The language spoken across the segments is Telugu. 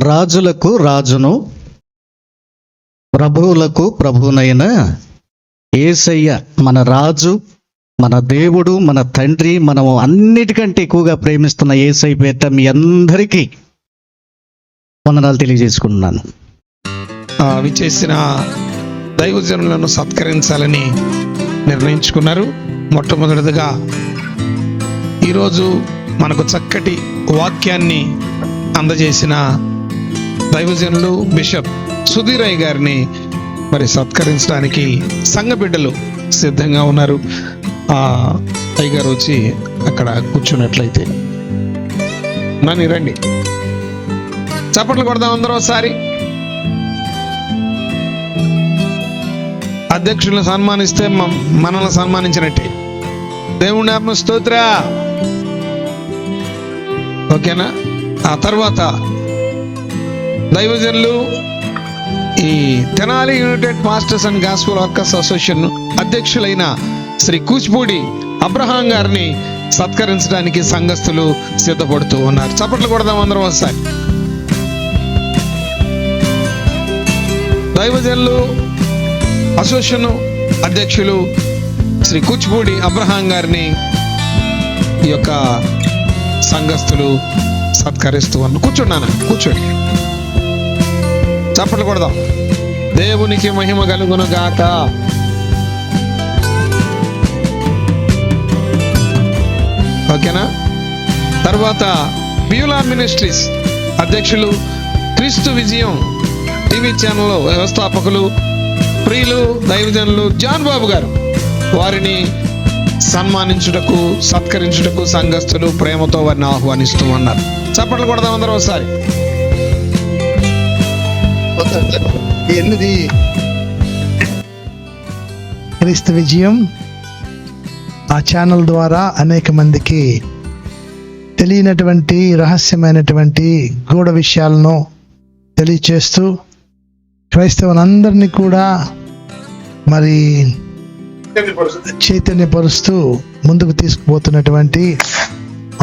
రాజులకు రాజును ప్రభువులకు ప్రభువునైన యేసయ్య మన రాజు, మన దేవుడు, మన తండ్రి, మనం అన్నిటికంటే ఎక్కువగా ప్రేమిస్తున్న యేసయ్య పేరిట మీ అందరికీ వందనాలు తెలియజేసుకుంటున్నాను. విచ్చేసిన దైవజనులను సత్కరించాలని నిర్ణయించుకున్నారు. మొట్టమొదటిగా ఈరోజు మనకు చక్కటి వాక్యాన్ని అందజేసిన దైవజనులు బిషప్ సుధీరయ్య గారిని మరి సత్కరించడానికి సంఘ బిడ్డలు సిద్ధంగా ఉన్నారు. అయ్య గారు వచ్చి అక్కడ కూర్చున్నట్లయితే నన్ను రండి, చప్పట్లు కొడదాం అందరూ ఒకసారి. అధ్యక్షులను సన్మానిస్తే మనల్ని సన్మానించినట్టే. దేవుని నామమున స్తోత్ర. ఓకేనా? ఆ తర్వాత దైవజనులు ఈ Tenali united masters and gospel workers association అధ్యక్షులైన శ్రీ కూచిపూడి అబ్రహాం గారిని సత్కరించడానికి సంఘస్థులు సిద్ధపడుతూ ఉన్నారు. చప్పట్లు కొడదాం అందరం ఒకసారి. దైవజనులు అసోసియేషన్ అధ్యక్షులు శ్రీ కూచిపూడి అబ్రహాం గారిని ఈ యొక్క సంఘస్థులు సత్కరిస్తూ ఉన్నారు. కూర్చోండి, కూర్చోండి, చప్పట్లు కొడదాం. దేవునికి మహిమ కలుగును గాక. ఓకేనా? తర్వాత బ్యూలా మినిస్ట్రీస్ అధ్యక్షులు, క్రీస్తు విజయం టీవీ ఛానల్ వ్యవస్థాపకులు, ప్రియులు దైవజనులు జాన్ బాబు గారు, వారిని సన్మానించుటకు సత్కరించుటకు సంఘస్థులు ప్రేమతో వారిని ఆహ్వానిస్తూ ఉన్నారు. చప్పట్లు కొడదాం అందరూ ఒకసారి. క్రీస్తు విజయం ఆ ఛానల్ ద్వారా అనేక మందికి తెలియనటువంటి రహస్యమైనటువంటి గూఢ విషయాలను తెలియచేస్తూ క్రైస్తవులందరినీ కూడా మరి చైతన్యపరుస్తూ ముందుకు తీసుకుపోతున్నటువంటి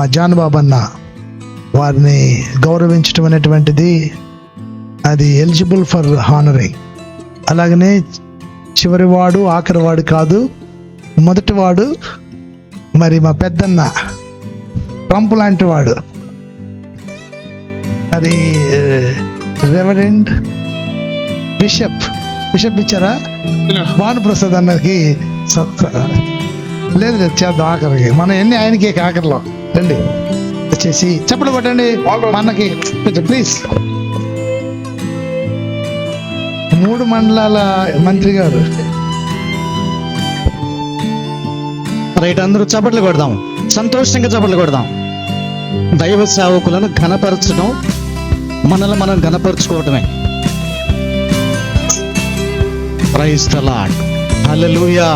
ఆ జాన్ బాబన్న వారిని గౌరవించడం అనేటువంటిది అది ఎలిజిబుల్ ఫర్ హానరింగ్. అలాగనే చివరివాడు ఆఖరివాడు కాదు, మొదటివాడు మరి మా పెద్దన్న ట్రంప్ లాంటి వాడు. అది రెవరెండ్ బిషప్ ఇచ్చారా భానుప్రసాద్ అన్నకి లేదు చేద్దాం ఆఖరికి. మనం ఎన్ని ఆయనకి ఆఖరిలో రండి వచ్చేసి చప్పట్లు కొట్టండి మనకి ప్లీజ్. 3 మండలాల మంత్రి గారు. రైట్, అందరూ చప్పట్లు కొడదాం, సంతోషంగా చప్పట్లు కొడదాం. దైవ సేవకులను ఘనపరచడం మనల్ని మనం ఘనపరచుకోవటమే. ప్రైజ్ ది లార్డ్, హల్లెలూయా.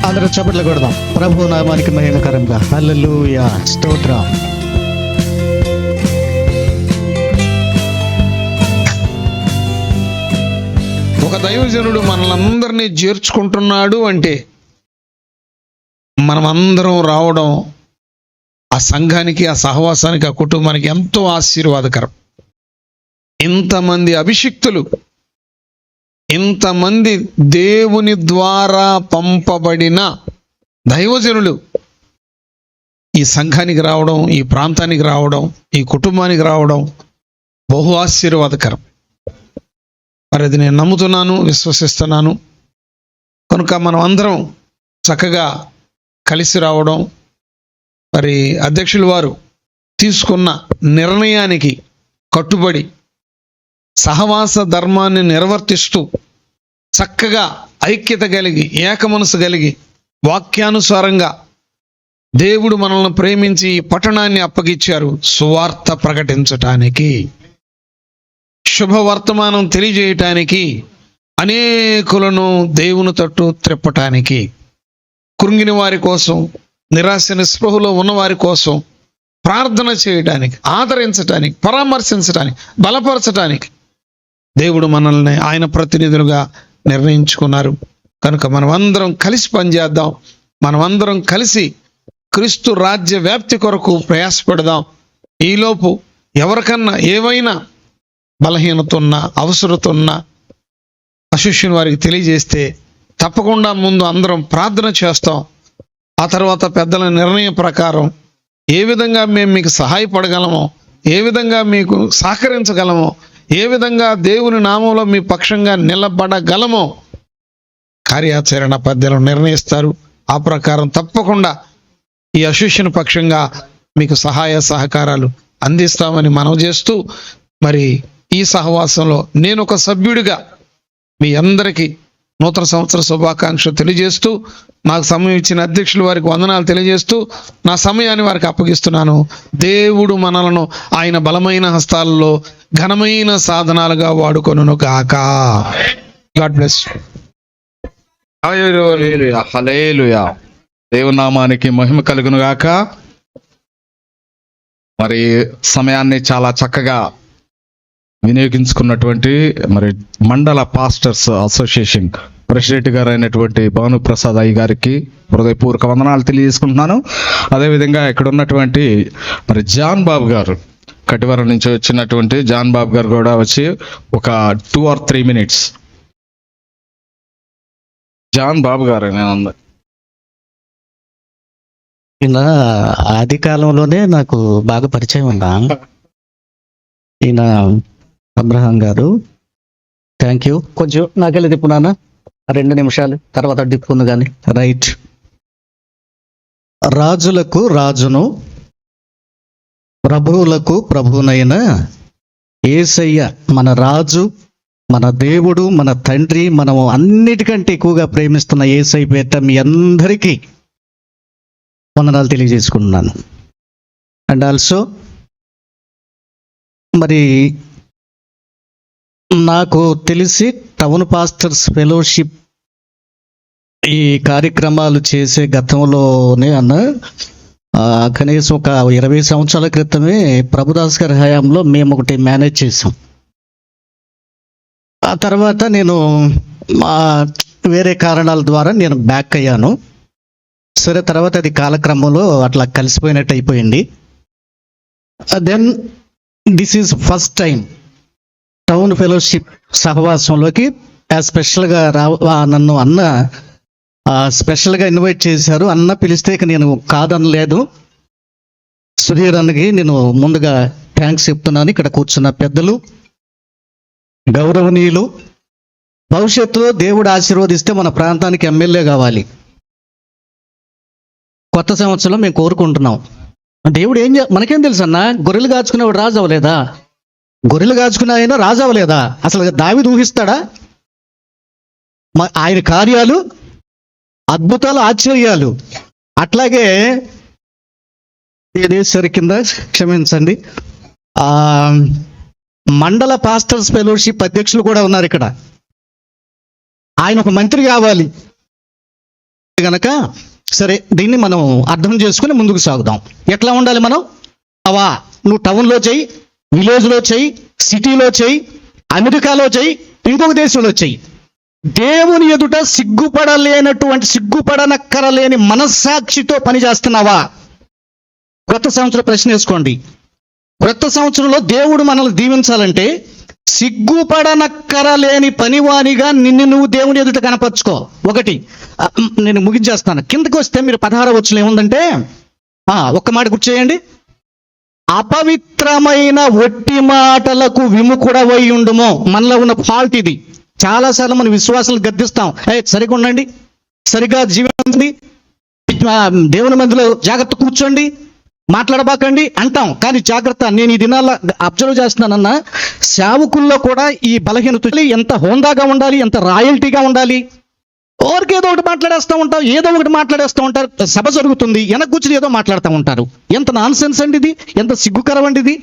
అందరూ చప్పట్లు కొడదాం ప్రభు నామానికి మహిమకరంగా. హల్లెలూయా, స్తోత్రం. ఒక దైవజనుడు మనలందరినీ చేర్చుకుంటున్నాడు అంటే మనమందరం రావడం ఆ సంఘానికి, ఆ సహవాసానికి, ఆ కుటుంబానికి ఎంతో ఆశీర్వాదకరం. ఇంతమంది అభిషిక్తులు, ఇంతమంది దేవుని ద్వారా పంపబడిన దైవజనులు ఈ సంఘానికి రావడం, ఈ ప్రాంతానికి రావడం, ఈ కుటుంబానికి రావడం బహు ఆశీర్వాదకరం. మరి అది నేను నమ్ముతున్నాను, విశ్వసిస్తున్నాను. కనుక మనం అందరం చక్కగా కలిసి రావడం, మరి అధ్యక్షులు వారు తీసుకున్న నిర్ణయానికి కట్టుబడి సహవాస ధర్మాన్ని నిర్వర్తిస్తూ చక్కగా ఐక్యత కలిగి ఏక మనసు కలిగి వాక్యానుసారంగా దేవుడు మనల్ని ప్రేమించి ఈ పట్టణాన్ని అప్పగిచ్చారు సువార్త ప్రకటించటానికి, శుభవర్తమానం తెలియజేయటానికి, అనేకులను దేవుని తట్టు త్రిప్పటానికి, కృంగిన వారి కోసం, నిరాశ నిస్పృహలో ఉన్న వారి కోసం ప్రార్థన చేయడానికి, ఆదరించటానికి, పరామర్శించటానికి, బలపరచటానికి దేవుడు మనల్ని ఆయన ప్రతినిధులుగా నిర్ణయించుకున్నారు. కనుక మనమందరం కలిసి పనిచేద్దాం. మనమందరం కలిసి క్రీస్తు రాజ్య వ్యాప్తి కొరకు ప్రయాసపడదాం. ఈలోపు ఎవరికన్నా ఏవైనా బలహీనత ఉన్నా, అవసరత ఉన్నా అశిష్యుని వారికి తెలియజేస్తే తప్పకుండా ముందు అందరం ప్రార్థన చేస్తాం. ఆ తర్వాత పెద్దల నిర్ణయం ప్రకారం ఏ విధంగా మేము మీకు సహాయపడగలమో, ఏ విధంగా మీకు సహకరించగలమో, ఏ విధంగా దేవుని నామంలో మీ పక్షంగా నిలబడగలమో కార్యాచరణ పెద్దలు నిర్ణయిస్తారు. ఆ ప్రకారం తప్పకుండా ఈ అశిష్యుని పక్షంగా మీకు సహాయ సహకారాలు అందిస్తామని మనవి చేస్తూ, మరి ఈ సహవాసంలో నేను ఒక సభ్యుడిగా మీ అందరికీ నూతన సంవత్సర శుభాకాంక్షలు తెలియజేస్తూ, నాకు సమయం ఇచ్చిన అధ్యక్షులు వారికి వందనాలు తెలియజేస్తూ నా సమయాన్ని వారికి అప్పగిస్తున్నాను. దేవుడు మనలను ఆయన బలమైన హస్తాలలో ఘనమైన సాధనాలుగా వాడుకొనును గాక. God bless. హల్లెలూయా, హల్లెలూయా. దేవుని నామానికి మహిమ కలుగును గాక. మరి సమయాన్ని చాలా చక్కగా వినియోగించుకున్నటువంటి మరి మండల పాస్టర్స్ అసోసియేషన్ ప్రెసిడెంట్ గారు అయినటువంటి భానుప్రసాద్ అయ్య గారికి హృదయపూర్వక వందనాలు తెలియజేసుకుంటున్నాను. అదేవిధంగా ఇక్కడ ఉన్నటువంటి మరి జాన్ బాబు గారు, కటివరం నుంచి వచ్చినటువంటి జాన్ బాబు గారు కూడా వచ్చి ఒక 2 or 3 minutes. జాన్ బాబు గారు ఈయన ఆది కాలంలోనే నాకు బాగా పరిచయం ఉందా. ఈయన అబ్రహాం గారు. Thank you. కొంచెం నాకెళ్ళి తిప్పునానా 2 నిమిషాలు, తర్వాత డిప్పుకుంది కానీ. రైట్. రాజులకు రాజును ప్రభువులకు ప్రభువునైన యేసయ్య మన రాజు, మన దేవుడు, మన తండ్రి, మనము అన్నిటికంటే ఎక్కువగా ప్రేమిస్తున్న యేసయ్య పేరిట మీ అందరికీ వందనాలు తెలియజేసుకుంటున్నాను. అండ్ ఆల్సో మరి నాకు తెలిసి టౌన్ పాస్టర్స్ ఫెలోషిప్ ఈ కార్యక్రమాలు చేసే గతంలోనే కనీసం ఒక 20 సంవత్సరాల క్రితమే ప్రభుదాస్ గారి హయాంలో మేము ఒకటి మేనేజ్ చేసాం. ఆ తర్వాత నేను వేరే కారణాల ద్వారా నేను బ్యాక్ అయ్యాను. సరే, తర్వాత అది కాలక్రమంలో అట్లా కలిసిపోయినట్టు అయిపోయింది. Then this is first time town fellowship సహవాసంలోకి స్పెషల్గా నన్ను అన్న స్పెషల్గా ఇన్వైట్ చేశారు. అన్న పిలిస్తే ఇక నేను కాదనలేదు. సుధీర్ అన్నకి నేను ముందుగా థ్యాంక్స్ చెప్తున్నాను. ఇక్కడ కూర్చున్న పెద్దలు, గౌరవనీయులు, భవిష్యత్తులో దేవుడు ఆశీర్వదిస్తే మన ప్రాంతానికి ఎమ్మెల్యే కావాలి. కొత్త సంవత్సరంలో మేము కోరుకుంటున్నాం. దేవుడు మనకేం తెలుసు అన్న, గొర్రెలు కాచుకునేవాడు రాజు అవ్వలేదా? గొర్రెలు కాచుకునే ఆయన రాజు అవ్వలేదా? అసలు దావీదు ఊహిస్తాడా? ఆయన కార్యాలు, అద్భుతాలు, ఆశ్చర్యాలు. అట్లాగే ఏదేశ్వరి కింద క్షమించండి, మండల పాస్టర్స్ ఫెలోషిప్ అధ్యక్షులు కూడా ఉన్నారు ఇక్కడ. ఆయన ఒక మంత్రి కావాలి గనక సరే, దీన్ని మనం అర్థం చేసుకుని ముందుకు సాగుదాం. ఎట్లా ఉండాలి మనం? నువ్వు టౌన్లో చెయ్యి, విలేజ్లో చెయ్యి, సిటీలో చెయ్యి, అమెరికాలో చెయ్యి, ఇంకొక దేశంలో చెయ్యి. దేవుని ఎదుట సిగ్గుపడనక్కరలేని మనస్సాక్షితో పనిచేస్తున్నావా? కొత్త సంవత్సరం ప్రశ్న వేసుకోండి. కొత్త సంవత్సరంలో దేవుడు మనల్ని దీవించాలంటే సిగ్గుపడనక్కరలేని పనివానిగా నిన్ను నువ్వు దేవుని ఎదుట కనపరుచుకో. ఒకటి, నేను ముగించేస్తాను. కిందకి వస్తే మీరు 16వ వచనం ఏముందంటే, ఒక్క మాట గుర్తు చేయండి. అపవిత్రమైన ఒట్టి మాటలకు విముఖుడవై ఉండుము. మనలో ఉన్న ఫాల్ట్ ఇది. చాలాసార్లు మన విశ్వాసాలు గద్దిస్తాం. సరిగా ఉండండి, సరిగా జీవించండి, దేవుని మందిలో జాగ్రత్త కూర్చోండి, మాట్లాడబాకండి అంటాం. కానీ జాగ్రత్త, నేను ఈ దినాల్లో అబ్జర్వ్ చేస్తున్నానన్నా, సేవకుల్లో కూడా ఈ బలహీనత. ఎంత హోందాగా ఉండాలి, ఎంత రాయల్టీగా ఉండాలి. ఓరికి ఏదో ఒకటి మాట్లాడేస్తూ ఉంటాం, ఏదో ఒకటి మాట్లాడేస్తూ ఉంటారు. సభ జరుగుతుంది, వెనక కూర్చుని ఏదో మాట్లాడుతూ ఉంటారు. ఎంత నాన్సెన్స్ అండి ఇది, ఎంత సిగ్గుకరం అండి ఇది.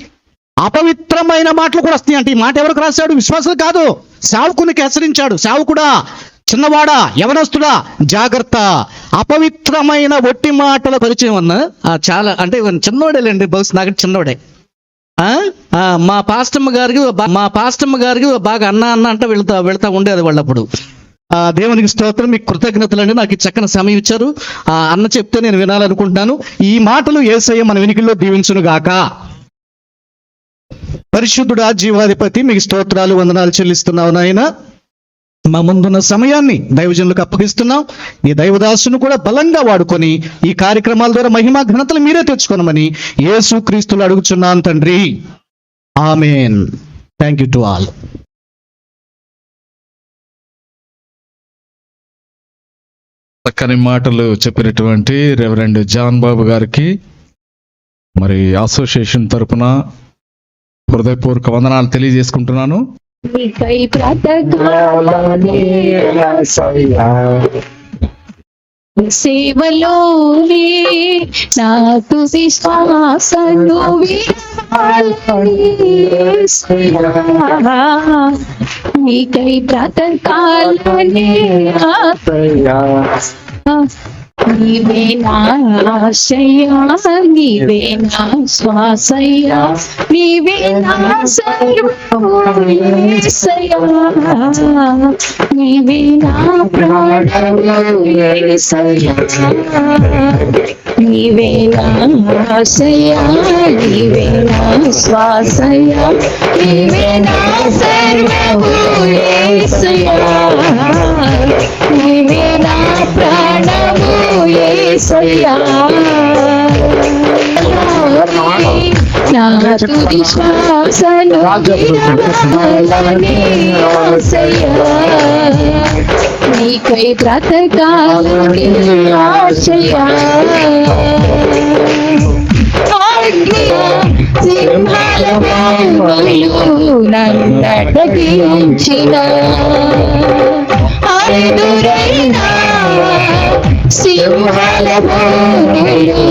అపవిత్రమైన మాటలు కూడా వస్తాయి అంటే ఈ మాట ఎవరికి రాశాడు? విశ్వాసులు కాదు, సేవకునికి హెచ్చరించాడు. సేవకుడా, చిన్నవాడా, యవనస్తుడా, జాగ్రత్త. అపవిత్రమైన ఒట్టి మాటల పరిచయం అన్న చాలా అంటే చిన్నోడేలేండి, బహుశా నాకు చిన్నోడే. మా పాస్టమ్మ గారికి బాగా అన్న అన్న అంటే వెళ్తా ఉండేది వాళ్ళప్పుడు. దేవునికి స్తోత్రం, మీకు కృతజ్ఞతలండి. నాకు ఈ చక్కని సమయం ఇచ్చారు. అన్న చెప్తే నేను వినాలనుకుంటున్నాను. ఈ మాటలు యేసయ్య మన వెనుకల్లో దీవించును గాక. పరిశుద్ధుడా, జీవాధిపతి, మీకు స్తోత్రాలు, వందనాలు చెల్లిస్తున్నావు నాయన. మా ముందున్న సమయాన్ని దైవజనులకు అప్పగిస్తున్నాం. ఈ దైవదాసును కూడా బలంగా వాడుకొని ఈ కార్యక్రమాల ద్వారా మహిమా ఘనతలు మీరే తెచ్చుకోనమని యేసుక్రీస్తులు అడుగుచున్నాను తండ్రి, ఆమేన్. Thank you to all. చక్కని మాటలు చెప్పినటువంటి రెవరెండ్ జాన్ బాబు గారికి మరి అసోసియేషన్ తరపున హృదయపూర్వక వందనాలు తెలియజేసుకుంటున్నాను. నీకై బ్రతకాలని యేసయ్యా, సేవలోనే నా తుది శ్వాసను విడవాలి యేసయ్యా. నీకై బ్రతకాలని యేసయ్యా, నీవే నా ఆశయా, నీవే నా శ్వాసయ్యా, నీవే నా సర్వము యేసయ్యా, నీవే నా ప్రాణము యేసయ్యా, నీవే నా ఆశయా, నీవే నా శ్వాసయ్యా, నీవే నా సర్వము యేసయ్యా, నీవే నా ప్రాణము యేసయ్యా. నా తుది శ్వాసను విడవాలని యేసయ్యా, నీకై బ్రతకాలని ఆశయా. సింహాల బాణములు నన్నటగించిన అందురైనా, సింహాల బాణములు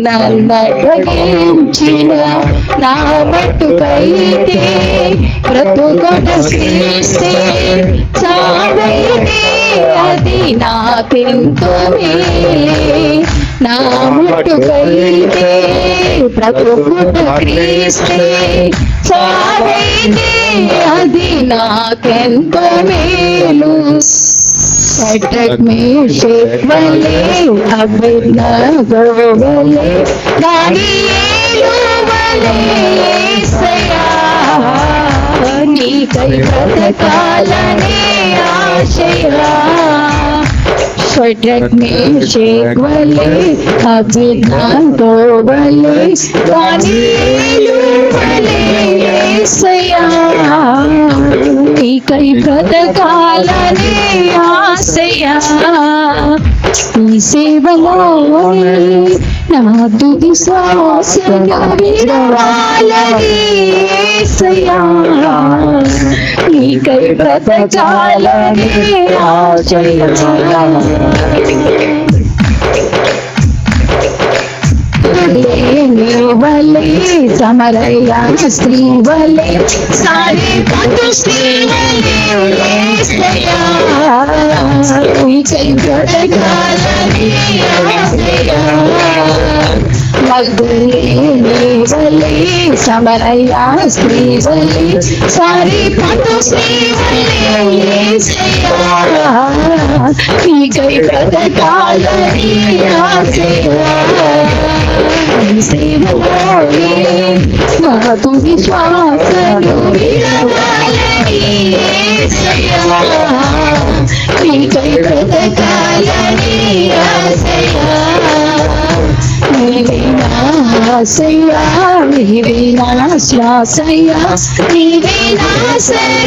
నన్నటగించిన నా మట్టుకైతే బ్రతుకొట శ్రేష్ఠే, చావైతే అది నాకెంతో మేలే. నా మట్టుకైతే బ్రతుకొట క్రీస్తే, చావైతే అది నాకెంతో మేలు. शटक में शेवले अबना गोवले दानियेलु वले सया, नीकै ब्रतकालने आशया. शटक में शेवले अबना गोवले दानियेलु वले सया, నీకై బ్రతకాలని ఆశయా. ఈ సేవలోనే నా తుది శ్వాసను విడవాలని యేసయ్యా, నీకై బ్రతకాలని ఆశయా. వలే సమరయ్యా స్త్రీ వలే సారి పట్టు స్త్రీ వలే యేసయ్యా, నీకై బ్రతకాలని ఆశయా. మగ్ధలేని వలే సమరయ్యా స్త్రీ వలే సారి పట్టు స్త్రీ వలే యేసయ్యా, నీకై బ్రతకాలని ఆశయా. సేవలోనే నా తుది శ్వాసను విడవాలని యేసయ్యా, నీకై బ్రతకాలని ఆశయా. నీవే నా ఆశయ్యా, నీవే నా శ్వాసయ్యా, నీవే నా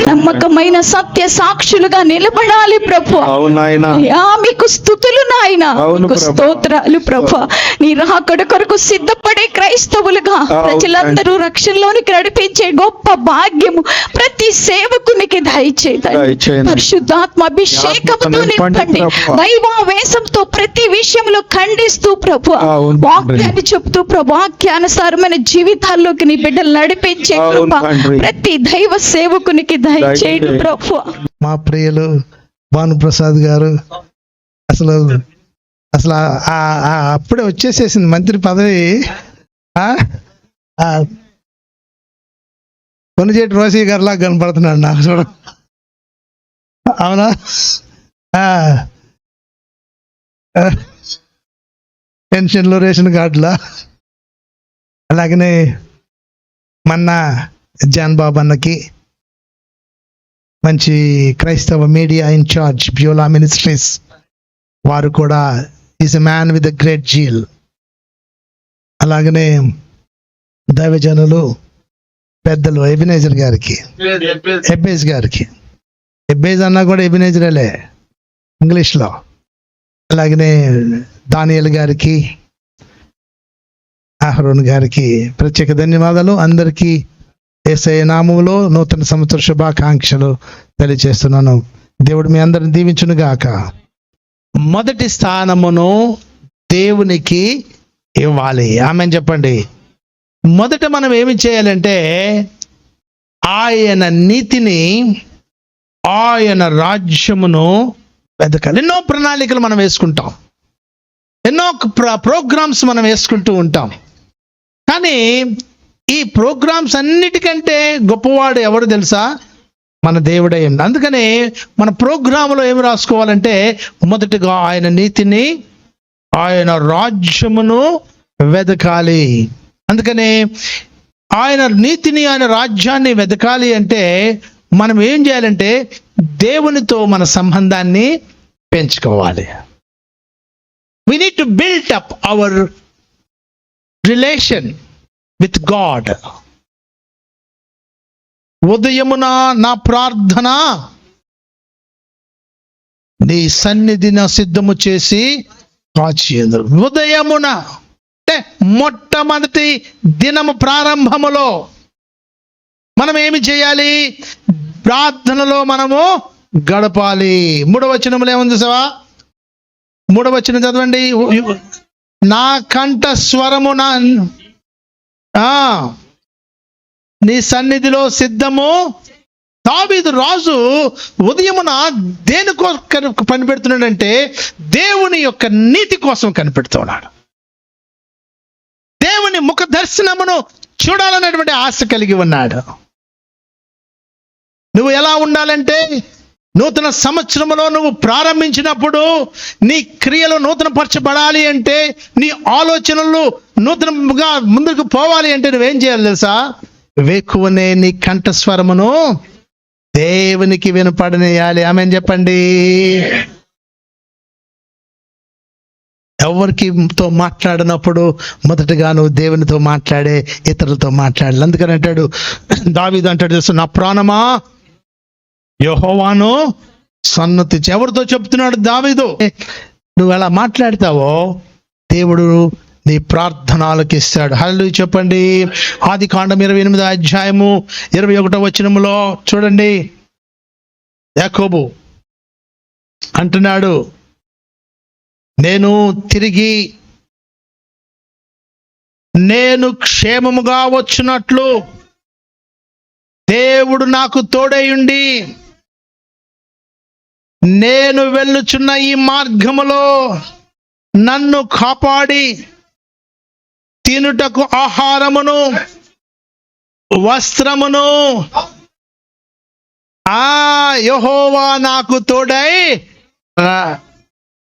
నమ్మకమైన సత్య సాక్షులుగా నిలబడాలి ప్రభు. అయ్యా మీకు స్తుతులు నాయన, మీకు స్తోత్రాలు ప్రభు. నీ రాకడ కొరకు సిద్ధపడే క్రైస్తవులుగా ప్రజలందరూ రక్షణలోనికి నడిపించే గొప్ప భాగ్యము ప్రతి సేవకునికి దయచేయండి. పరిశుద్ధాత్మ అభిషేకముతో నింపండి. దైవావేశంతో ప్రతి విషయంలో ఖండిస్తూ ప్రభు, వాక్యాన్ని చెప్తూ ప్రభు, వాక్యానుసారమైన జీవితాల్లోకి నీ బిడ్డలు నడిపించే కృప ప్రతి దైవ సేవకునికి దయచేయండి ప్రభు. మా ప్రియులు భానుప్రసాద్ గారు అసలు అసలు అప్పుడే వచ్చేసేసింది మంత్రి పదవి. కొనిచేటి రోసీ గారిలా కనపడుతున్నాడు నాకు చూడ. అవునా? పెన్షన్లు, రేషన్ కార్డులా. అలాగనే మొన్న జాన్ బాబు అన్నకి మంచి క్రైస్తవ మీడియా ఇన్ఛార్జ్ బ్యూలా మినిస్ట్రీస్ వారు కూడా is a man with a great zeal. అలాగనే దైవజనులు పెద్దలు ఎబినేజర్ గారికి, ఎబ్బేజ్ గారికి, ఎబ్బేజ్ అన్నా కూడా ఎబినేజరేలే ఇంగ్లీష్లో. అలాగనే దానియేల్ గారికి, అహరోన్ గారికి ప్రత్యేక ధన్యవాదాలు. అందరికీ యేసయ్య నామములో నూతన సంవత్సర శుభాకాంక్షలు తెలియజేస్తున్నాను. దేవుడు మీ అందరిని దీవించును గాక. మొదటి స్థానమును దేవునికి ఇవ్వాలి. ఆమెన్ చెప్పండి. మొదట మనం ఏమి చేయాలంటే ఆయన నీతిని, ఆయన రాజ్యమును వెతకాలి. ఎన్నో ప్రణాళికలు మనం వేసుకుంటాం, ఎన్నో ప్రోగ్రామ్స్ మనం వేసుకుంటూ ఉంటాం. కానీ ఈ ప్రోగ్రామ్స్ అన్నిటికంటే గొప్పవాడు ఎవరు తెలుసా? మన దేవుడే. అందుకనే మన ప్రోగ్రాంలో ఏమి రాసుకోవాలంటే మొదటిగా ఆయన నీతిని, ఆయన రాజ్యమును వెతకాలి. అందుకనే ఆయన నీతిని, ఆయన రాజ్యాన్ని వెతకాలి అంటే మనం ఏం చేయాలంటే దేవునితో మన సంబంధాన్ని పెంచుకోవాలి. We need to build up our relation with God. ఉదయమున నా ప్రార్థన నీ సన్నిధిని సిద్ధము చేసి కాచేయుదును. ఉదయమున అంటే మొట్టమొదటి దినము ప్రారంభములో మనం ఏమి చేయాలి? ప్రార్థనలో మనము గడపాలి. 3వ వచనములో ఏముంది సవా? 3వ వచనం చదవండి. నా కంఠ స్వరము నీ సన్నిధిలో సిద్ధము. దావీదు రాజు ఉదయమున దేనికో కనిపెడుతున్నాడంటే దేవుని యొక్క నీతి కోసం కనిపెడుతున్నాడు. దేవుని ముఖ దర్శనమును చూడాలనేటువంటి ఆశ కలిగి ఉన్నాడు. నువ్వు ఎలా ఉండాలంటే నూతన సంవత్సరంలో నువ్వు ప్రారంభించినప్పుడు నీ క్రియలు నూతనపరచబడాలి అంటే, నీ ఆలోచనలు నూతనంగా ముందుకు పోవాలి అంటే నువ్వేం చేయాలి తెలుసా? వేకువనే నీ కంఠస్వరమును దేవునికి వినపడనేయాలి. ఆమెన్ చెప్పండి. ఎవరికితో మాట్లాడినప్పుడు మొదటగా నువ్వు దేవునితో మాట్లాడే, ఇతరులతో మాట్లాడాలి. అందుకని అంటాడు దావీదు, అంటాడు తెలుసు, నా ప్రాణమా యెహోవాను సన్నతి. ఎవరితో చెప్తున్నాడు దావీదు? నువ్వు ఎలా మాట్లాడతావో దేవుడు నీ ప్రార్థనలకు ఇస్తాడు. హల్లెలూయా చెప్పండి. ఆదికాండం 28వ అధ్యాయము 21వ వచనములో చూడండి, యాకోబు అంటున్నాడు, నేను క్షేమముగా వచ్చినట్లు దేవుడు నాకు తోడైయుండి నేను వెళ్ళుచున్న ఈ మార్గములో నన్ను కాపాడి తినుటకు ఆహారమును వస్త్రమును యెహోవా నాకు తోడై.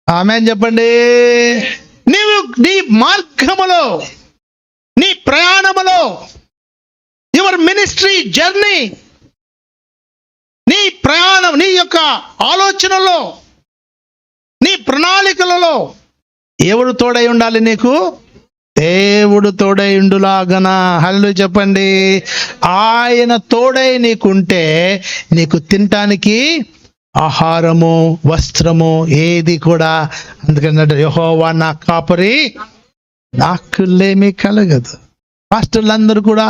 ఆమేన్ చెప్పండి. నీవు నీ మార్గములో, నీ ప్రయాణములో, యువర్ మినిస్ట్రీ జర్నీ, నీ ప్రయాణం, నీ యొక్క ఆలోచనలో, నీ ప్రణాళికలలో ఎవరు తోడై ఉండాలి నీకు? దేవుడు తోడై ఉండులాగన. హల్లెలూయా చెప్పండి. ఆయన తోడై నీకుంటే నీకు తినటానికి ఆహారము, వస్త్రము ఏది కూడా, అందుకన్నట్టు యెహోవా నా కాపరి నాకు లేమి కలగదు. పాస్టర్లందరూ కూడా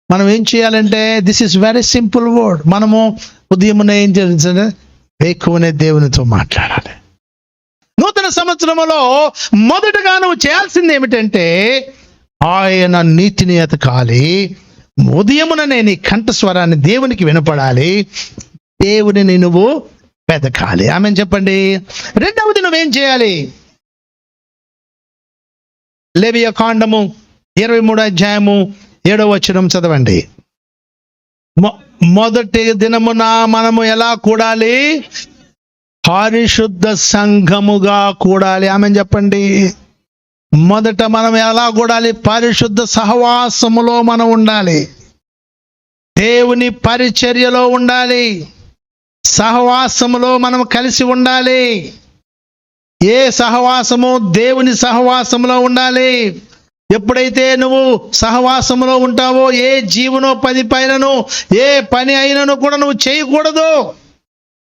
మనం ఏం చేయాలంటే, this is very simple word. మనము ఉదయమున ఏం చేయాలి? వేకువనే దేవునితో మాట్లాడాలి. నూతన సంవత్సరంలో మొదటగా నువ్వు చేయాల్సింది ఏమిటంటే, ఆయన నీతిని ఎతకాలి. ఉదయముననే నీ కంఠస్వరాన్ని దేవునికి వినపడాలి. దేవుడిని నువ్వు వెతకాలి. ఆమెను చెప్పండి. రెండవది నువ్వేం చేయాలి? లేవియ కాండము 23వ అధ్యాయము 7వ వచనం చదవండి. మొదటి దినమున మనము ఎలా కూడాలి? పరిశుద్ధ సంఘముగా కూడాలి. ఆమెను చెప్పండి. మొదట మనం ఎలా కూడాలి? పరిశుద్ధ సహవాసములో మనం ఉండాలి. దేవుని పరిచర్యలో ఉండాలి. సహవాసములో మనం కలిసి ఉండాలి. ఏ సహవాసము? దేవుని సహవాసములో ఉండాలి. ఎప్పుడైతే నువ్వు సహవాసములో ఉంటావో, ఏ జీవనో పది పైనను ఏ పని అయినను కూడా నువ్వు చేయకూడదు.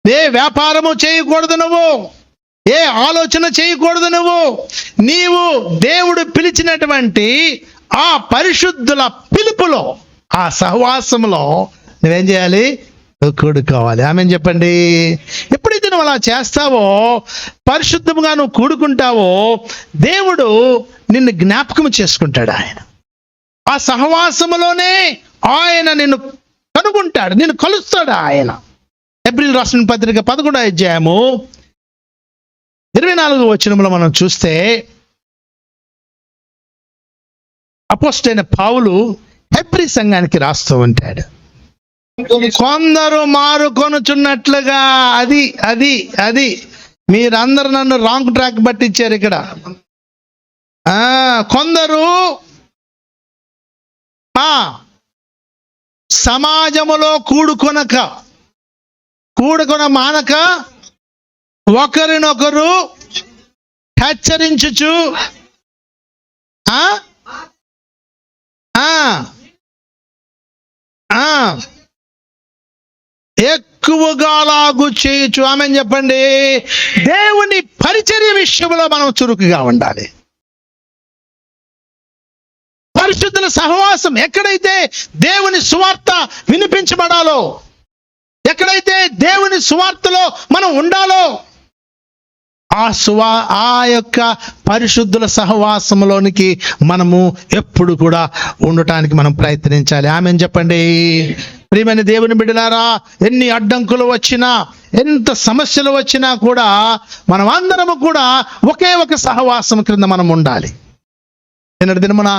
ఏ వ్యాపారము చేయకూడదు, నువ్వు ఏ ఆలోచన చేయకూడదు. నీవు దేవుడు పిలిచినటువంటి ఆ పరిశుద్ధుల పిలుపులో, ఆ సహవాసములో నువ్వేం చేయాలి? కూడుకోవాలి. ఆమెను చెప్పండి. ఎప్పుడైతే నువ్వు అలా చేస్తావో, పరిశుద్ధముగా నువ్వు కూడుకుంటావో, దేవుడు నిన్ను జ్ఞాపకం చేసుకుంటాడు. ఆయన ఆ సహవాసములోనే ఆయన నిన్ను కనుగొంటాడు, నిన్ను కలుస్తాడు. ఆయన హెబ్రీయులకు రాసిన పత్రిక 11వ అధ్యాయము 24వ వచనంలో మనం చూస్తే, అపోస్తలుడైన పౌలు హెబ్రీ సంఘానికి రాస్తూ ఉంటాడు. కొందరు మారుకొనుచున్నట్లుగా, అది మీరందరూ నన్ను రాంగ్ ట్రాక్ పట్టించారు ఇక్కడ. కొందరు సమాజములో కూడుకొన మానక ఒకరినొకరు హెచ్చరించుచు ఎక్కువగా లాగు చేయొచ్చు. ఆమెను చెప్పండి. దేవుని పరిచర్య విషయంలో మనం చురుకుగా ఉండాలి. పరిశుద్ధుల సహవాసం, ఎక్కడైతే దేవుని సువార్త వినిపించబడాలో, ఎక్కడైతే దేవుని సువార్తలో మనం ఉండాలో, ఆ యొక్క పరిశుద్ధుల సహవాసంలోనికి మనము ఎప్పుడు కూడా ఉండటానికి మనం ప్రయత్నించాలి. ఆమెను చెప్పండి. ప్రియమైన దేవుని బిడ్డలారా, ఎన్ని అడ్డంకులు వచ్చినా, ఎంత సమస్యలు వచ్చినా కూడా మనం అందరము కూడా ఒకే ఒక సహవాసం క్రింద మనం ఉండాలి. నిన్నటి దినమున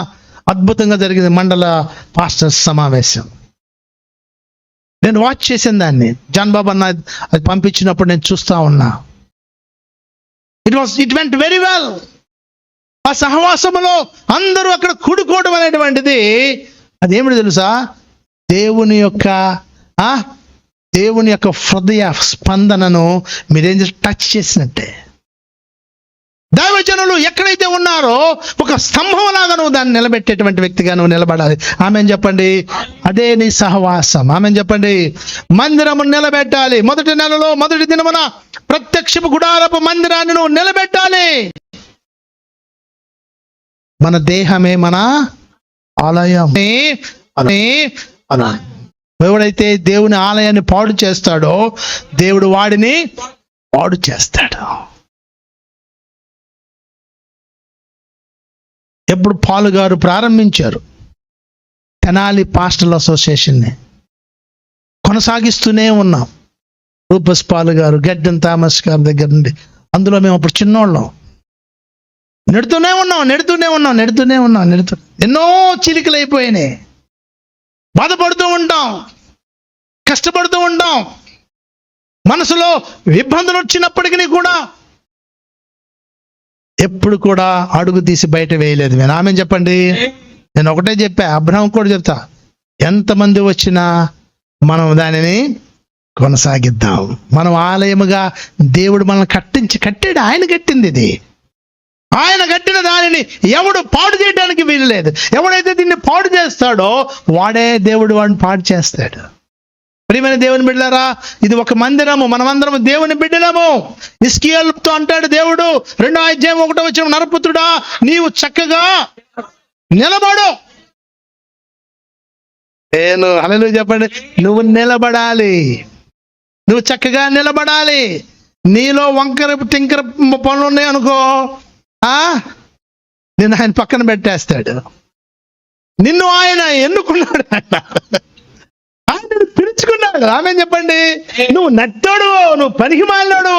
అద్భుతంగా జరిగింది మండల పాస్టర్స్ సమావేశం. నేను వాచ్ చేసిన దాన్ని, జాన్ బాబు అన్న అది పంపించినప్పుడు నేను చూస్తా ఉన్నా. It went very well. ఆ సహవాసములో అందరూ అక్కడ కూడుకోవడం అనేటువంటిది అదేమిటి తెలుసా? దేవుని యొక్క హృదయ స్పందనను మీరేం టచ్ చేసినట్టే. దైవజనులు ఎక్కడైతే ఉన్నారో ఒక స్తంభం లాగా నువ్వు దాన్ని నిలబెట్టేటువంటి వ్యక్తిగా నువ్వు నిలబడాలి. ఆమెను చెప్పండి. అదే నీ సహవాసం. ఆమెను చెప్పండి. మందిరము నిలబెట్టాలి. మొదటి నెలలో మొదటి దినమున ప్రత్యక్షపు గుడారపు మందిరాన్ని నువ్వు నిలబెట్టాలి. మన దేహమే మన ఆలయం. ఎవడైతే దేవుని ఆలయాన్ని పాడు చేస్తాడో, దేవుడు వాడిని పాడు చేస్తాడు. ఎప్పుడు పాలు గారు ప్రారంభించారు తెనాలి పాస్టల్ అసోసియేషన్ని, కొనసాగిస్తూనే ఉన్నాం. రూపస్ పాలు గారు, గడ్డెన్ థామస్ గారి దగ్గర నుండి, అందులో మేము అప్పుడు చిన్నోళ్ళం. నెడుతూనే ఉన్నాం. ఎన్నో చీలికలు అయిపోయినాయి. బాధపడుతూ ఉంటాం, కష్టపడుతూ ఉంటాం. మనసులో ఇబ్బందులు వచ్చినప్పటికీ కూడా ఎప్పుడు కూడా అడుగు తీసి బయట వేయలేదు. నేను ఆమెను చెప్పండి. నేను ఒకటే చెప్పా, అబ్రహాం కూడా చెప్తా, ఎంతమంది వచ్చినా మనం దానిని కొనసాగిద్దాం. మనం ఆలయముగా దేవుడు మనల్ని కట్టాడు. ఆయన కట్టింది ఇది. ఆయన కట్టిన దానిని ఎవడు పాడు చేయడానికి వీలులేదు. ఎవడైతే దీన్ని పాడు చేస్తాడో వాడే దేవుడు వాడిని పాడు చేస్తాడు. ప్రియమైన దేవుని బిడ్డలారా, ఇది ఒక మందిరము, మనమందరం దేవుని బిడ్డలము. హిజ్కియాతో అంటాడు దేవుడు 2వ అధ్యాయం 1వ వచనం, నరపుత్రుడా నీవు చక్కగా నిలబడు. హల్లెలూయా చెప్పండి. నువ్వు నిలబడాలి, నువ్వు చక్కగా నిలబడాలి. నీలో వంకర టింకర పనులు ఉన్నాయి అనుకో, నిన్ను ఆయన పక్కన పెట్టేస్తాడు. నిన్ను ఆయన ఎన్నుకున్నాడు, ఆయన పిలుచుకున్నాడు. ఆమె చెప్పండి. నువ్వు నట్టోడు, నువ్వు పనికి మాలినాడు,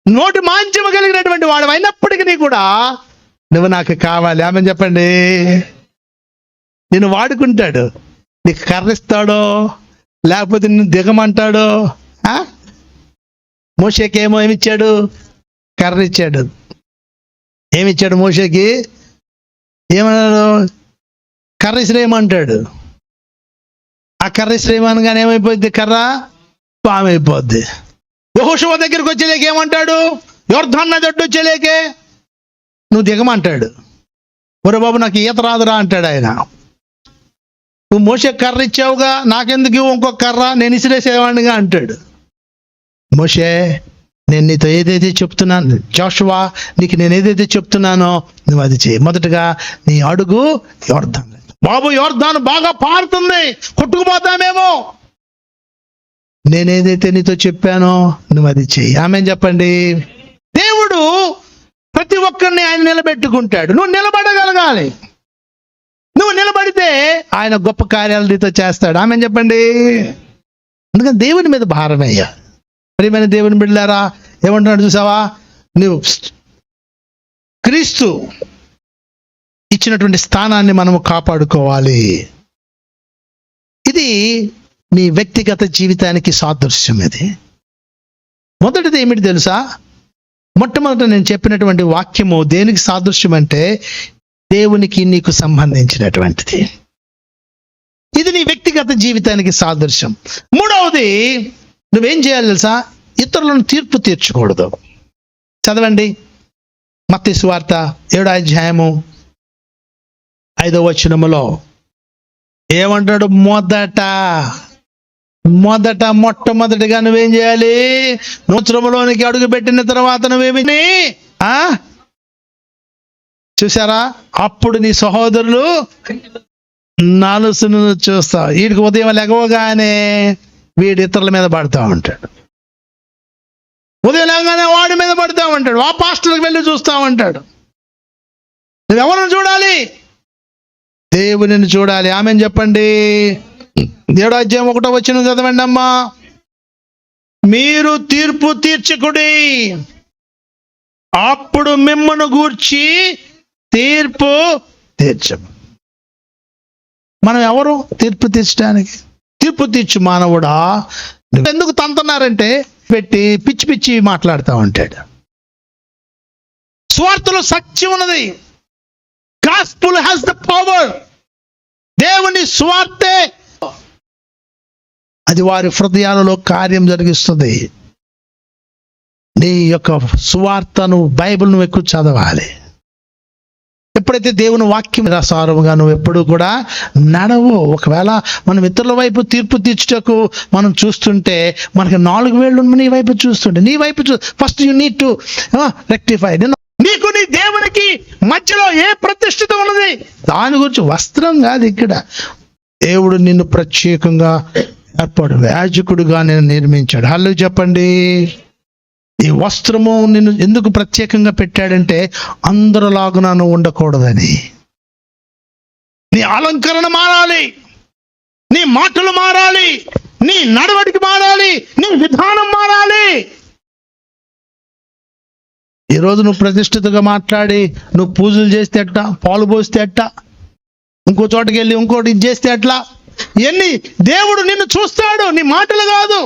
నోటి మాంచము కలిగినటువంటి వాడు అయినప్పటికీ కూడా నువ్వు నాకు కావాలి. ఆమె చెప్పండి. నిన్ను వాడుకుంటాడు, నీకు కర్రిస్తాడో లేకపోతే నిన్ను దిగమంటాడో. మోషేకి ఏమిచ్చాడు? కర్ర ఇచ్చాడు. ఏమిచ్చాడు మోషేకి? ఏమన్నాడు? కర్ర ఇసిరేయమంటాడు. ఆ కర్ర ఇసిరేయమనగానే ఏమైపోద్ది? కర్ర పాము అయిపోద్ది. యెహోషువ దగ్గరికి వచ్చేలేక ఏమంటాడు? యొర్దాను నది ఒడ్డు వచ్చేలేకే నువ్వు దిగమంటాడు. ఒరే బాబు నాకు ఈత రాదురా అంటాడు ఆయన. నువ్వు మోషే కర్ర ఇచ్చావుగా, నాకెందుకు ఇంకొక కర్ర, నేను ఇసిరేసేవాడినిగా అంటాడు. మోషే నేను నీతో ఏదైతే చెప్తున్నాను, జోషువా నీకు నేను ఏదైతే చెప్తున్నానో నువ్వు అది చేయి. మొదటగా నీ అడుగు యొర్దాను. బాబు యొర్దాను బాగా పారుతుంది, కొట్టుకుపోతామేమో. నేనేదైతే నీతో చెప్పానో నువ్వు అది చెయ్యి. ఆమె చెప్పండి. దేవుడు ప్రతి ఒక్కరిని ఆయన నిలబెట్టుకుంటాడు. నువ్వు నిలబడగలగాలి. నువ్వు నిలబడితే ఆయన గొప్ప కార్యాలు నీతో చేస్తాడు. ఆమె చెప్పండి. అందుకని దేవుని మీద భారమయ్యా. ప్రియమైన దేవుని బిడ్డలారా, ఏమంటున్నాడు చూసావా? నువ్వు క్రీస్తు ఇచ్చినటువంటి స్థానాన్ని మనము కాపాడుకోవాలి. ఇది నీ వ్యక్తిగత జీవితానికి సాదృశ్యం. ఇది మొదటిది ఏమిటి తెలుసా? మొట్టమొదట నేను చెప్పినటువంటి వాక్యము దేనికి సాదృశ్యం అంటే దేవునికి నీకు సంబంధించినటువంటిది. ఇది నీ వ్యక్తిగత జీవితానికి సాదృశ్యం. మూడవది, నువ్వేం చేయాలి తెలుసా? ఇతరులను తీర్పు తీర్చకూడదు. చదవండి మత్తయి సువార్త 7వ అధ్యాయము 5వ వచనములో ఏమంటాడు? మొట్టమొదటిగా నువ్వేం చేయాలి? నూత్రములోనికి అడుగు పెట్టిన తర్వాత నువ్వేమి చూసారా? అప్పుడు నీ సహోదరులు నలుసును చూస్తావు. వీడికి ఉదయం లెగవగానే వీడి ఇతరుల మీద పడతా ఉంటాడు. ఉదయం లేగానే వాడి మీద పడతా ఉంటాడు. ఆ పాస్టర్కి వెళ్ళి చూస్తా ఉంటాడు. నువ్వెవరిని చూడాలి? దేవునిని చూడాలి. ఆమె చెప్పండి. 7వ అధ్యాయం 1వ వచనం చదవండి అమ్మా. మీరు తీర్పు తీర్చకుడి, అప్పుడు మిమ్మను గూర్చి తీర్పు తీర్చము. మనం ఎవరు తీర్పు తీర్చడానికి? తీర్పు తీర్చు మానవుడా, నువ్వెందుకు తంతున్నారంటే పెట్టి పిచ్చి పిచ్చి మాట్లాడుతూ ఉంటాడు. స్వార్థలో సత్యం ఉన్నది. Gospel has the power. దేవుని స్వార్థే అది వారి హృదయాలలో కార్యం జరిగిస్తుంది. నీ యొక్క సువార్తను, బైబిల్ నువ్వు ఎక్కువ చదవాలి. ఎప్పుడైతే దేవుని వాక్యం రసారుగా నువ్వు ఎప్పుడు కూడా నడవు. ఒకవేళ మనం ఇతరుల వైపు తీర్పు తీర్చుటకు మనం చూస్తుంటే మనకి 4 వేళ్ళు నీ వైపు చూస్తుంటే, నీ వైపు first you need to rectify. నీకు నీ దేవునికి మధ్యలో ఏ ప్రతిష్ఠిత ఉన్నది? దాని గురించి వస్త్రం కాదు. ఇక్కడ దేవుడు నిన్ను ప్రత్యేకంగా యాజకుడుగా నేను నిర్మించాడు. హల్లు చెప్పండి. ఈ వస్త్రము నిన్ను ఎందుకు ప్రత్యేకంగా పెట్టాడంటే అందరిలాగా నువ్వు ఉండకూడదని. నీ అలంకరణ మారాలి, నీ మాటలు మారాలి, నీ నడవడికి మారాలి, నీ విధానం మారాలి. ఈరోజు నువ్వు ప్రతిష్ఠితగా మాట్లాడి నువ్వు పూజలు చేస్తే ఎట్లా, పాలు పోస్తే ఎట్లా, ఇంకో చోటకి వెళ్ళి ఇంకోటి ఇది చేస్తే ఎట్లా? ఇవన్నీ దేవుడు నిన్ను చూస్తాడు, నీ మాటలు కాదు.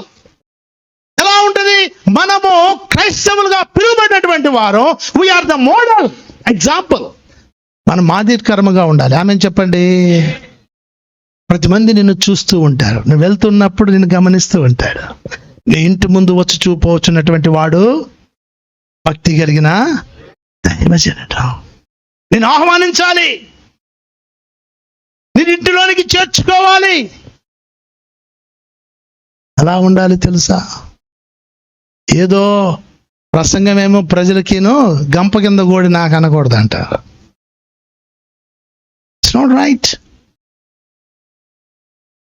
ఎలా ఉంటుంది? మనము క్రైస్తవులుగా పిలువబడినటువంటి వారు, వీఆర్ ద మోడల్ ఎగ్జాంపుల్. మనం మాదిరికరముగా ఉండాలి. ఆమె చెప్పండి. ప్రతి మంది నిన్ను చూస్తూ ఉంటారు, నువ్వు వెళ్తున్నప్పుడు నిన్ను గమనిస్తూ ఉంటాడు. నీ ఇంటి ముందు వచ్చి చూపవచ్చున్నటువంటి వాడు భక్తి కలిగిన దైవజనుడు నేను ఆహ్వానించాలి, నేను ఇంటిలోనికి చేర్చుకోవాలి. ఎలా ఉండాలి తెలుసా? ఏదో ప్రసంగమేమో ప్రజలకిను గంప కింద గోడి నాకు అనకూడదంట. It's not right.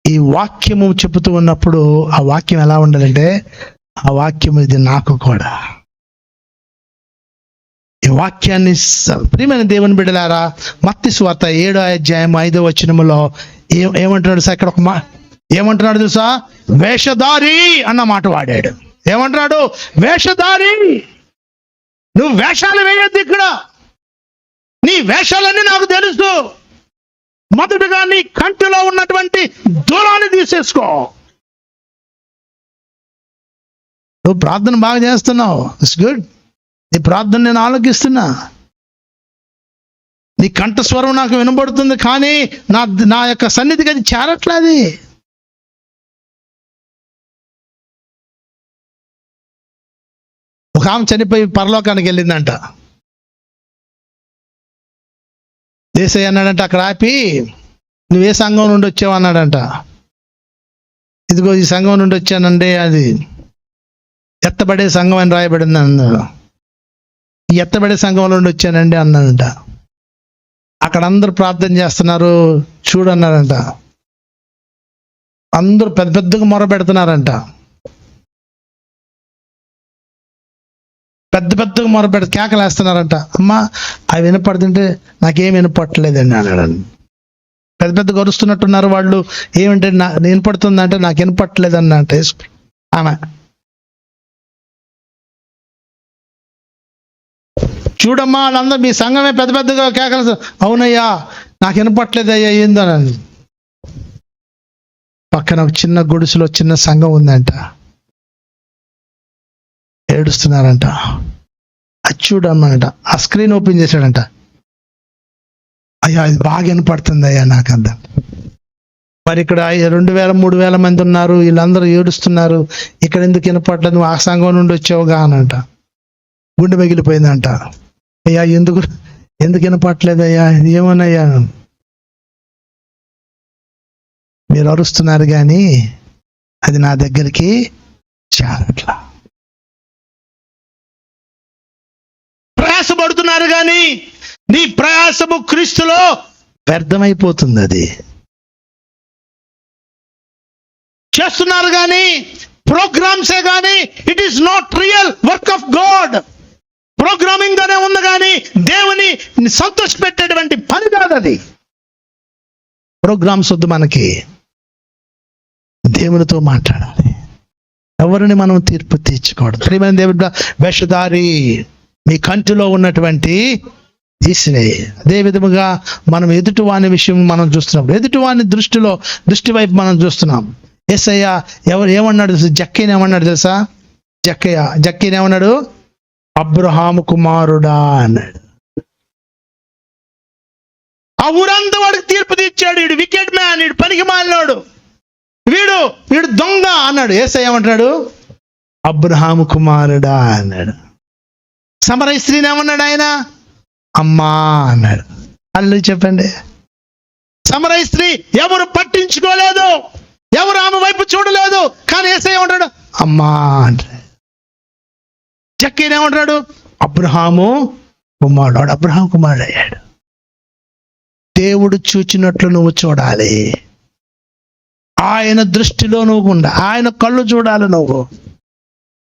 ఈ వాక్యము చెబుతూ ఉన్నప్పుడు ఆ వాక్యం ఎలా ఉండాలంటే, ఆ వాక్యం ఇది నాకు కూడా. ఈ వాక్యాన్ని ప్రియమైన దేవుని బిడ్డలారా, మత్తయి సువార్త 7వ అధ్యాయం 5వ వచనములో ఏమంటున్నాడు సార్? ఇక్కడ ఏమంటున్నాడు తెలుసా? వేషధారి అన్న మాట వాడాడు. ఏమంటున్నాడు? వేషధారి. నువ్వు వేషాలు వేయొద్దు ఇక్కడ. నీ వేషాలన్నీ నాకు తెలుసు. మొదటగా నీ కంటిలో ఉన్నటువంటి దూరాన్ని తీసేసుకో. నువ్వు ప్రార్థన బాగా చేస్తున్నావు, ఇట్స్ గుడ్. నీ ప్రార్థన నేను ఆలోకిస్తున్నా. నీ కంఠస్వరం నాకు వినబడుతుంది, కానీ నా యొక్క సన్నిధికి అది చేరట్లేదు. ఒక ఆమె చనిపోయి పరలోకానికి వెళ్ళిందంట. యేసయ్య అన్నాడంట అక్కడ ఆపి, నువ్వు ఏ సంఘం నుండి వచ్చావు అన్నాడంట. ఇదిగో ఈ సంఘం నుండి వచ్చానండి, అది ఎత్తబడే సంఘం అని రాయబడింది అన్నాడు. ఈ ఎత్తబడే సంఘం నుండి వచ్చానండి అన్నాడంట. అక్కడ అందరూ ప్రార్థన చేస్తున్నారు చూడన్నారంట. అందరూ పెద్ద పెద్దగా మొర పెడుతున్నారంట. పెద్ద పెద్దగా మొరపెట్టి కేకలేస్తున్నారంట. అమ్మా అవి వినపడుతుంటే నాకేం వినపట్టలేదండి అన్నాడు. పెద్ద పెద్దగా అరుస్తున్నట్టున్నారు వాళ్ళు. ఏమంటే వినపడుతుందంటే నాకు వినపట్టలేదు అన్నట్టు ఆమె. చూడమ్మా వాళ్ళందరూ మీ సంఘమే పెద్ద పెద్దగా కేకలు. అవునయ్యా నాకు వినపట్టలేదయ్యా ఏందోనని. పక్కన ఒక చిన్న గుడిసెలో చిన్న సంఘం ఉందంట. ఏడుస్తున్నారంట. అది చూడమ్మనంట. ఆ స్క్రీన్ ఓపెన్ చేశాడంట. అయ్యా ఇది బాగా వినపడుతుంది అయ్యా నాకంత. మరి ఇక్కడ 2000-3000 మంది ఉన్నారు, వీళ్ళందరూ ఏడుస్తున్నారు, ఇక్కడ ఎందుకు వినపడలేదు? నువ్వు ఆ సంఘం నుండి వచ్చావుగా అనంట. గుండె మిగిలిపోయిందంట. అయ్యా ఎందుకు వినపడలేదు అయ్యా, ఏమోనయ్యా మీరు అరుస్తున్నారు కానీ అది నా దగ్గరికి చేరట్లా. ప్రయాసపడుతున్నారు కానీ నీ ప్రయాసము క్రీస్తులో వ్యర్థమైపోతుంది. అది చేస్తున్నారు కానీ ప్రోగ్రామ్సే కానీ it is not real work of God. Programming గానే ఉంది కానీ దేవుని సంతోషపెట్టేటువంటి పని కాదు అది. ప్రోగ్రామ్స్ వద్దు మనకి. దేవునితో మాట్లాడాలి. ఎవరిని మనం తీర్పు తీర్చకూడదు. ప్రియమైన దేవుడు, వేషధారి మీ కంటిలో ఉన్నటువంటి తీసివే. అదే విధముగా మనం ఎదుటివాని విషయం మనం చూస్తున్నప్పుడు ఎదుటివాని దృష్టి వైపు మనం చూస్తున్నాం. యేసయ్య ఏమన్నాడు? జక్కయ్యని ఏమన్నాడు తెలుసా? జక్కయ్యని ఏమన్నాడు? అబ్రహాము కుమారుడా అన్నాడు. ఆ ఊరంతా వాడికి తీర్పు తీర్చాడు. వీడు వికెట్ మ్యాన్, వీడు పనికి మాలినోడు, వీడు దొంగ అన్నాడు. యేసయ్య ఏమంటాడు? అబ్రహాము కుమారుడా అన్నాడు. సమరయ స్త్రీని ఏమన్నాడు ఆయన? అమ్మా అన్నాడు. అల్లు చెప్పండి. సమరయ స్త్రీ ఎవరు పట్టించుకోలేదు, ఎవరు ఆమె వైపు చూడలేదు, కానీ యేసయ్య ఏమంటాడు? అమ్మా అంటాడు. జక్కయ్య ఏమంటాడు? అబ్రహాము కుమారుడు. అబ్రహాం కుమారుడు అయ్యాడు. దేవుడు చూచినట్లు నువ్వు చూడాలి. ఆయన దృష్టిలో నువ్వు ఉండాలి. ఆయన కళ్ళు చూడాలి నువ్వు.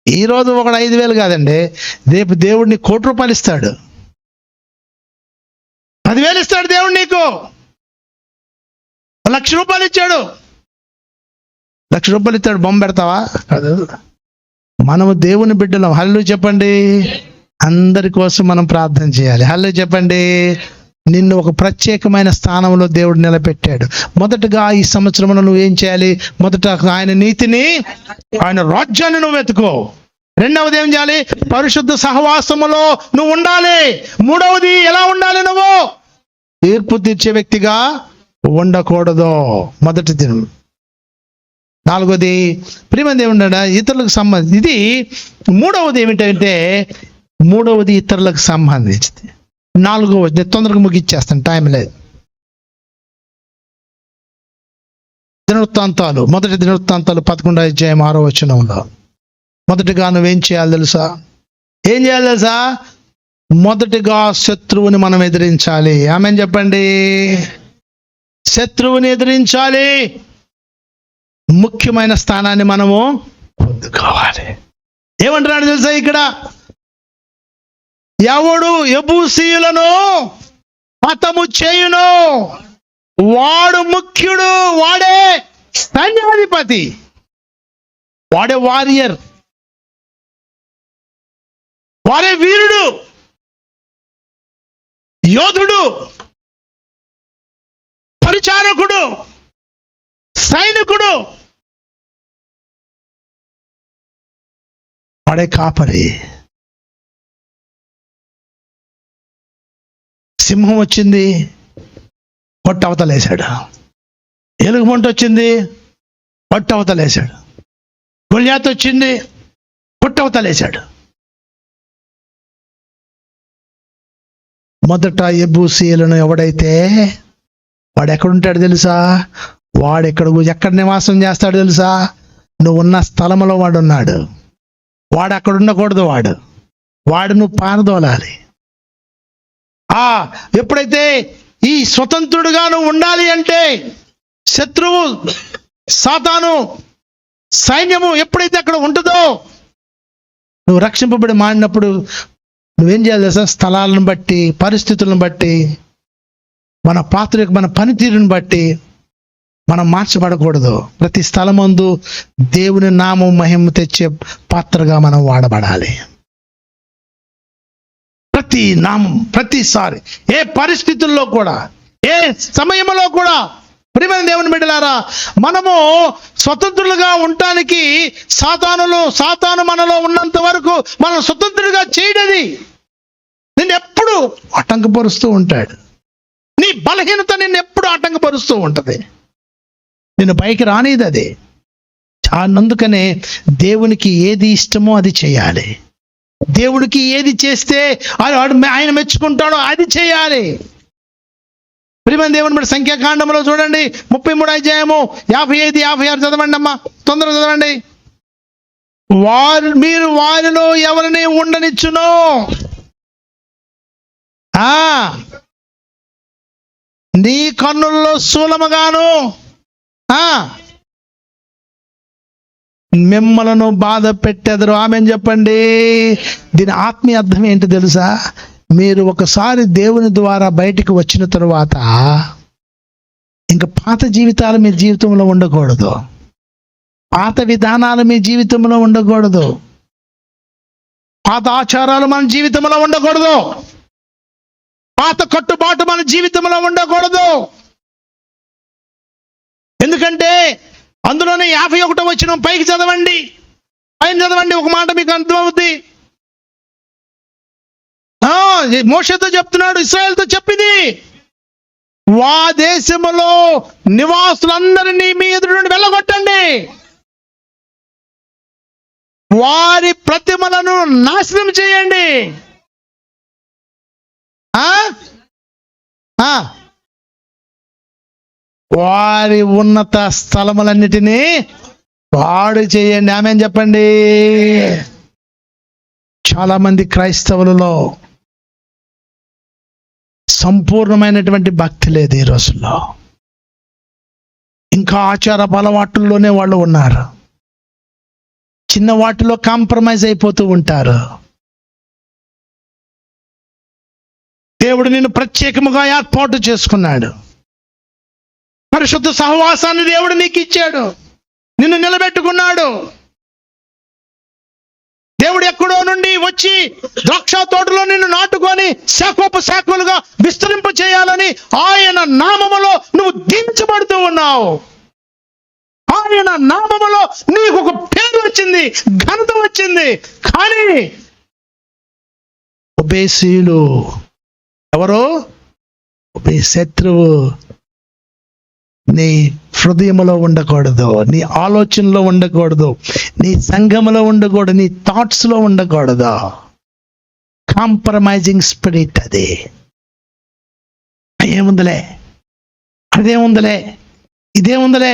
ఈరోజు ఒకడు 5,000 కాదండి, రేపు దేవుడిని ₹1,00,000 ఇస్తాడు, 10,000 ఇస్తాడు దేవుడు నీకు. ₹1,00,000 ఇచ్చాడు, ₹1,00,000 ఇస్తాడు. బొమ్మ పెడతావా? కాదు. మనము దేవుని బిడ్డలం. హల్లెలూయా చెప్పండి. అందరి కోసం మనం ప్రార్థన చేయాలి. హల్లెలూయా చెప్పండి. నిన్ను ఒక ప్రత్యేకమైన స్థానంలో దేవుడు నిలబెట్టాడు. మొదటగా ఈ సంవత్సరంలో నువ్వేం చేయాలి? మొదట ఆయన నీతిని, ఆయన రాజ్యాన్ని నువ్వు వెతుకో. రెండవది ఏం చేయాలి? పరిశుద్ధ సహవాసములో నువ్వు ఉండాలి. మూడవది ఎలా ఉండాలి? నువ్వు తీర్పు తీర్చే వ్యక్తిగా ఉండకూడదు. మొదటిది. నాలుగోది ప్రియమైన దేవుడు ఇతరులకు సంబంధించి. ఇది మూడవది ఏమిటంటే మూడవది ఇతరులకు సంబంధించింది. 4వది నేను తొందరగా ముగిచ్చేస్తాను, టైం లేదు. దినవృత్తాంతాలు, మొదటి దినవృత్తాంతాలు 11వ అధ్యాయం 6వ వచనంలో మొదటిగా నువ్వేం చేయాలి తెలుసా? ఏం చేయాలి తెలుసా? మొదటిగా శత్రువుని మనం ఎదిరించాలి. ఆమేన్ చెప్పండి. శత్రువుని ఎదిరించాలి. ముఖ్యమైన స్థానాన్ని మనము పొందుకోవాలి. ఏమంటున్నాడు తెలుసా ఇక్కడ? ఎవడు యెబూసీయులను హతము చేయును వాడు ముఖ్యుడు, వాడే సైన్యాధిపతి, వాడే వారియర్, వాడే వీరుడు, యోధుడు, పరిచారకుడు, సైనికుడు, వాడే కాపరి. సింహం వచ్చింది, పొట్టవతలేశాడు. ఎలుగుబంటి వచ్చింది, పొట్టవతలేశాడు. గొల్యాతు వచ్చింది, పొట్టవతలేశాడు. మొదట యెబూసీయులను ఎవడైతే, వాడు ఎక్కడుంటాడు తెలుసా? వాడు ఎక్కడ నివాసం చేస్తాడు తెలుసా? నువ్వు ఉన్న స్థలంలో వాడు ఉన్నాడు. వాడు అక్కడ ఉండకూడదు. వాడు నువ్వు పారదోలాలి. ఎప్పుడైతే ఈ స్వతంత్రుడుగా నువ్వు ఉండాలి అంటే, శత్రువు సాతాను సైన్యము ఎప్పుడైతే అక్కడ ఉంటుందో, నువ్వు రక్షింపబడి మాడినప్పుడు నువ్వేం చేయాలి తెలుసా? స్థలాలను బట్టి, పరిస్థితులను బట్టి, మన పాత్ర మన పనితీరుని బట్టి మనం మార్చబడకూడదు. ప్రతి స్థలమందు దేవుని నామం మహిమ తెచ్చే పాత్రగా మనం వాడబడాలి. ప్రతి నామం, ప్రతిసారి, ఏ పరిస్థితుల్లో కూడా, ఏ సమయంలో కూడా ప్రియమైన దేవుని బిడ్డలారా, మనము స్వతంత్రులుగా ఉండటానికి సాతాను మనలో ఉన్నంత వరకు మనం స్వతంత్రులుగా చేయడది. నిన్ను ఎప్పుడు ఆటంకపరుస్తూ ఉంటాడు. నీ బలహీనత నిన్ను ఎప్పుడు ఆటంకపరుస్తూ ఉంటుంది. నిన్ను పైకి రానిది అది. అందుకనే దేవునికి ఏది ఇష్టమో అది చేయాలి. దేవుడికి ఏది చేస్తే ఆయన మెచ్చుకుంటాడో అది చేయాలి. ప్రియమైన దేవుని బట్టి సంఖ్యాకాండంలో చూడండి, 33వ అధ్యాయము 55, 56 చదవండి అమ్మా, తొందరగా చదవండి. మీరు వారిలో ఎవరిని ఉండనిచ్చును, నీ కన్నుల్లో శూలముగాను మిమ్మలను బాధ పెట్టెదరు. ఆమేన్ చెప్పండి. దీని ఆత్మీయ అర్థం ఏంటి తెలుసా? మీరు ఒకసారి దేవుని ద్వారా బయటికి వచ్చిన తరువాత ఇంకా పాత జీవితాలు మీ జీవితంలో ఉండకూడదు. పాత విధానాలు మీ జీవితంలో ఉండకూడదు. పాత ఆచారాలు మన జీవితంలో ఉండకూడదు. పాత కట్టుబాటు మన జీవితంలో ఉండకూడదు. ఎందుకంటే అందులోనే 51వ వచనం పైకి చదవండి, పైన చదవండి, ఒక మాట మీకు అర్థమవుద్ది. మోషేతో చెప్తున్నాడు, ఇశ్రాయేలుతో చెప్పింది, వా దేశములో నివాసులందరినీ మీ ఎదురు నుండి వెళ్ళగొట్టండి, వారి ప్రతిమలను నాశనం చేయండి. వారి ఉన్నత స్థలములన్నిటినీ పాడు చేయండి. ఆమేన్ చెప్పండి. చాలా మంది క్రైస్తవులలో సంపూర్ణమైనటువంటి భక్తి లేదు ఈ రోజుల్లో. ఇంకా ఆచార అలవాట్లలోనే వాళ్ళు ఉన్నారు. చిన్న వాటిలో కాంప్రమైజ్ అయిపోతూ ఉంటారు. దేవుడు నిన్ను ప్రత్యేకముగా ఏర్పాటు చేసుకున్నాడు. పరిశుద్ధ సహవాసాన్ని దేవుడు నీకు ఇచ్చాడు, నిన్ను నిలబెట్టుకున్నాడు. దేవుడు ఎక్కడో నుండి వచ్చి ద్రాక్ష తోటలో నిన్ను నాటుకొని శాఖోపశాఖలుగా విస్తరింప చేయాలని ఆయన నామములో నువ్వు దీవించబడుతూ ఉన్నావు. ఆయన నామములో నీకు ఒక పేరు వచ్చింది, ఘనత వచ్చింది. కానీ ఉబేసీయులు ఎవరు? శత్రువు నీ హృదయంలో ఉండకూడదు, నీ ఆలోచనలో ఉండకూడదు, నీ సంఘములో ఉండకూడదు, నీ థాట్స్లో ఉండకూడదు. కాంప్రమైజింగ్ స్పిరిట్ అది. ఏముందిలే, అదేముందిలే, ఇదేముందిలే,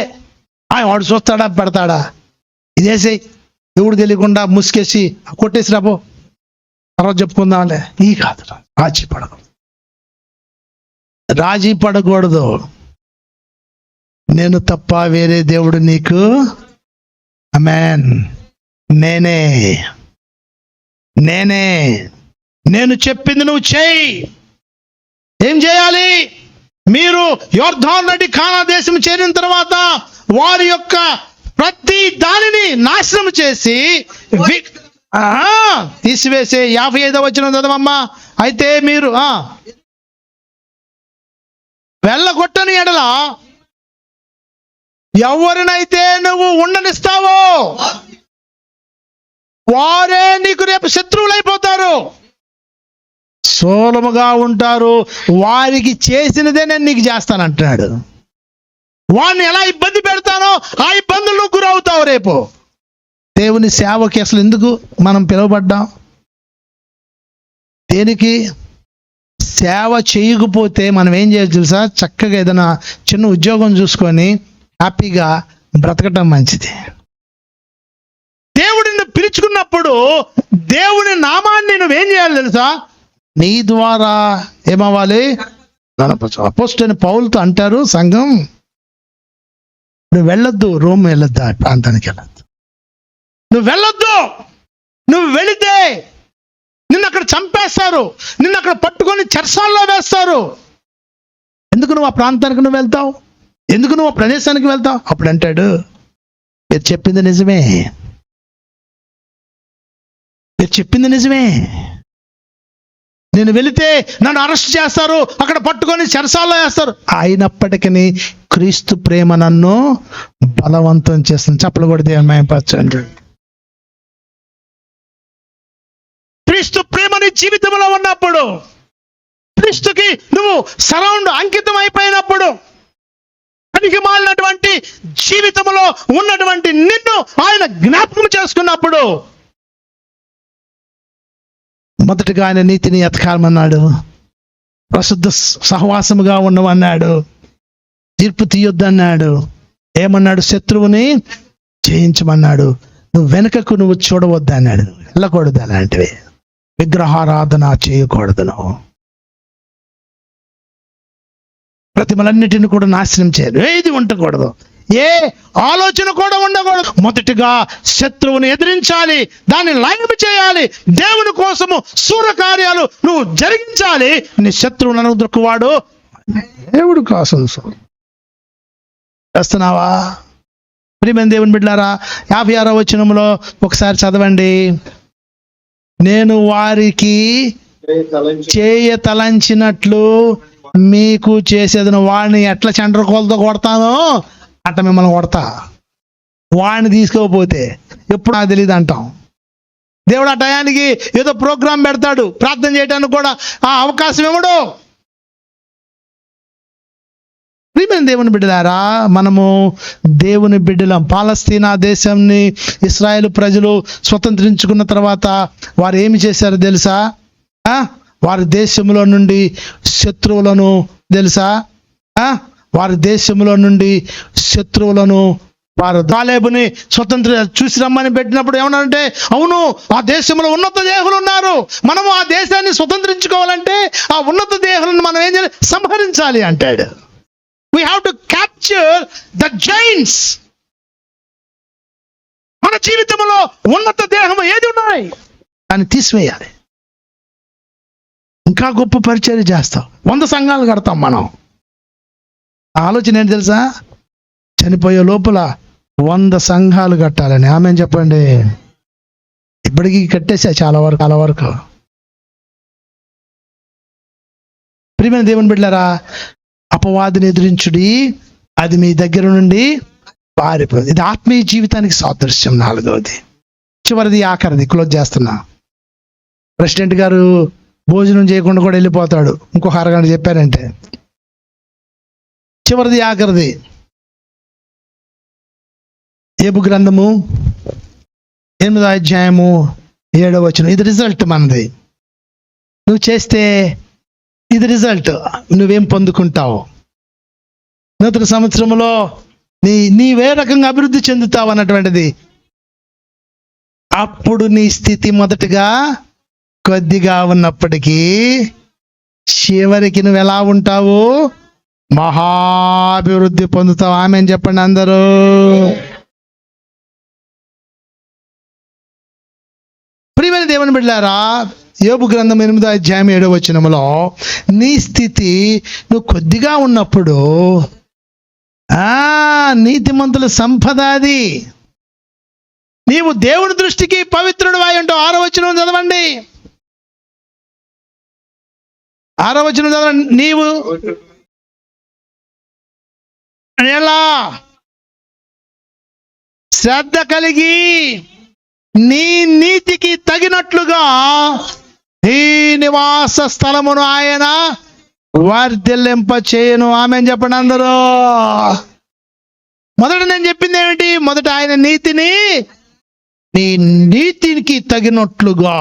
వాడు చూస్తాడా పెడతాడా, ఇదేసి దేవుడు తెలియకుండా ముసుకేసి కొట్టేసి రాబో తర్వాత చెప్పుకుందాంలే. ఈ కాదు, రాజీ పడకూడదు. నేను తప్ప వేరే దేవుడు నీకు, ఆమేన్, నేనే, నేను చెప్పింది నువ్వు చేయి. ఏం చేయాలి? మీరు యోర్దాను నది కానాను దేశం చేరిన తర్వాత వారి యొక్క ప్రతి దానిని నాశనం చేసి తీసివేసే. 55వ వచనం చదవమ్మా. అయితే మీరు వెళ్ళగొట్టని ఎడల ఎవరినైతే నువ్వు ఉండనిస్తావో వారే నీకు రేపు శత్రువులైపోతారు, సోలముగా ఉంటారు. వారికి చేసినదే నేను నీకు చేస్తానంటున్నాడు. వాడిని ఎలా ఇబ్బంది పెడతానో ఆ ఇబ్బందులు గురవుతావు రేపు. దేవుని సేవకి అసలు ఎందుకు మనం పిలువబడ్డాం? దేనికి? సేవ చేయకపోతే మనం ఏం చేయాలి తెలుసా? చక్కగా ఏదైనా చిన్న ఉద్యోగం చూసుకొని హ్యాపీగా బ్రతకటం మంచిది. దేవుడిని పిలుచుకున్నప్పుడు దేవుని నామాన్ని నువ్వేం చేయాలి తెలుసా? నీ ద్వారా ఏమవ్వాలి? అపోస్తలుడైన పౌలుతో అంటారు సంఘం, నువ్వు వెళ్ళొద్దు, రోమ్ వెళ్ళొద్దు, ఆ ప్రాంతానికి వెళ్ళొద్దు, నువ్వు వెళ్ళొద్దు. నువ్వు వెళితే నిన్ను అక్కడ చంపేస్తారు, నిన్ను అక్కడ పట్టుకొని చెరసాల్లో వేస్తారు. ఎందుకు నువ్వు ఆ ప్రాంతానికి నువ్వు వెళ్తావు? ఎందుకు నువ్వు ఆ ప్రదేశానికి వెళ్తావు? అప్పుడు అంటాడు, మీరు చెప్పింది నిజమే, మీరు చెప్పింది నిజమే. నేను వెళితే నన్ను అరెస్ట్ చేస్తారు, అక్కడ పట్టుకొని చెరసాల్లో వేస్తారు. అయినప్పటికీ క్రీస్తు ప్రేమ నన్ను బలవంతం చేస్తుంది. చప్పలు కొడితే మహిమపరచండి. క్రీస్తు ప్రేమ నీ జీవితంలో ఉన్నప్పుడు, క్రీస్తుకి నువ్వు అంకితం అయిపోయినప్పుడు, పనికి మాలినటువంటి జీవితంలో ఉన్నటువంటి నిన్ను ఆయన జ్ఞాపకం చేసుకున్నప్పుడు, మొదటిగా ఆయన నీతిని ఎతకాలమన్నాడు, ప్రసిద్ధ సహవాసముగా ఉండవన్నాడు, తీర్పు తీయొద్దన్నాడు, ఏమన్నాడు? శత్రువుని జయించమన్నాడు, నువ్వు వెనుకకు నువ్వు చూడవద్దు అన్నాడు, వెళ్ళకూడదు అలాంటివి, విగ్రహారాధన చేయకూడదు, నువ్వు ప్రతిమలన్నిటిని కూడా నాశనం చేయరు, ఏది ఉండకూడదు, ఏ ఆలోచన కూడా ఉండకూడదు. మొదటిగా శత్రువుని ఎదిరించాలి, దాన్ని లయం చేయాలి, దేవుని కోసము శూరకార్యాలు నువ్వు జరిగించాలి. నీ శత్రువులను దొక్కువాడు దేవుడు కోసం చేస్తున్నావా? ప్రియమైన దేవుని బిడ్డలారా, 56వ వచనంలో ఒకసారి చదవండి. నేను వారికి చేయ తలంచినట్లు మీకు చేసేదను, వాడిని ఎట్లా చండ్రకోలతో కొడతానో అట్ట మిమ్మల్ని కొడతా, వాడిని తీసుకోకపోతే. ఎప్పుడు నాకు తెలియదు అంటాం. దేవుడు ఆ టయానికి ఏదో ప్రోగ్రాం పెడతాడు, ప్రార్థన చేయడానికి కూడా ఆ అవకాశం ఇవ్వడు. ప్రియమైన దేవుని బిడ్డలారా, మనము దేవుని బిడ్డలం. పాలస్తీనా దేశాన్ని ఇశ్రాయేలు ప్రజలు స్వతంత్రించుకున్న తర్వాత వారు ఏమి చేశారు తెలుసా? వారి దేశంలో నుండి శత్రువులను తెలుసా? వారి దేశంలో నుండి శత్రువులను వారు కాలేబుని స్వతంత్ర చూసి రమ్మని పెట్టినప్పుడు ఏమన్నారంటే, అవును ఆ దేశంలో ఉన్నత దేహులు ఉన్నారు, మనము ఆ దేశాన్ని స్వతంత్రించుకోవాలంటే ఆ ఉన్నత దేహులను మనం ఏం చేయాలి? సంహరించాలి అంటాడు. We have to capture the giants. మన జీవితంలో ఉన్నత దేహం ఏది ఉన్నాయి దాన్ని తీసివేయాలి. ఇంకా గొప్ప పరిచర్య చేస్తాం, 100 సంఘాలు కడతాం మనం. ఆలోచన ఏంటి తెలుసా? చనిపోయే లోపల 100 సంఘాలు కట్టాలని. ఆమె చెప్పండి. ఇప్పటికీ కట్టేసా చాలా వరకు. ప్రియమైన దేవుని బిడ్డలారా, అపవాదిని ఎదిరించుడి, అది మీ దగ్గర నుండి పారిపోదు. ఇది ఆత్మీయ జీవితానికి సాదృశ్యం. 4వది, చివరిది, ఆఖరిది, క్లోజ్ చేస్తున్నా. ప్రెసిడెంట్ గారు భోజనం చేయకుండా కూడా వెళ్ళిపోతాడు ఇంకొక అరగంట చెప్పారంటే. చివరిది, ఆఖరిది, ఏబు గ్రంథము 8వ అధ్యాయము 7వ వచనం. ఇది రిజల్ట్ మనది. నువ్వు చేస్తే ఇది రిజల్ట్, నువ్వేం పొందుకుంటావు? నూతన సంవత్సరంలో నీవే రకంగా అభివృద్ధి చెందుతావు అన్నటువంటిది. అప్పుడు నీ స్థితి మొదటగా కొద్దిగా ఉన్నప్పటికీ చివరికి నువ్వు ఎలా ఉంటావు? మహాభివృద్ధి పొందుతావు. ఆమేన్ చెప్పండి అందరూ. ప్రియమైన దేవుని బిడ్డలారా, యోబు గ్రంథం 8వ అధ్యాయం 7వ వచనములో నీ స్థితి నువ్వు కొద్దిగా ఉన్నప్పుడు నీతిమంతుల సంపద అది. నీవు దేవుని దృష్టికి పవిత్రుడు అయి ఉంటావు. 6వ వచనం చదవండి. 6వ వచనం చదవండి. నీవు ఎలా శ్రద్ధ కలిగి నీ నీతికి తగినట్లుగా నీ నివాస స్థలమును ఆయన వర్ధిల్లింప చేయను. ఆమేన్ చెప్పండి అందరూ. మొదట నేను చెప్పింది ఏమిటి? మొదట ఆయన నీతిని నీ నీతికి తగినట్లుగా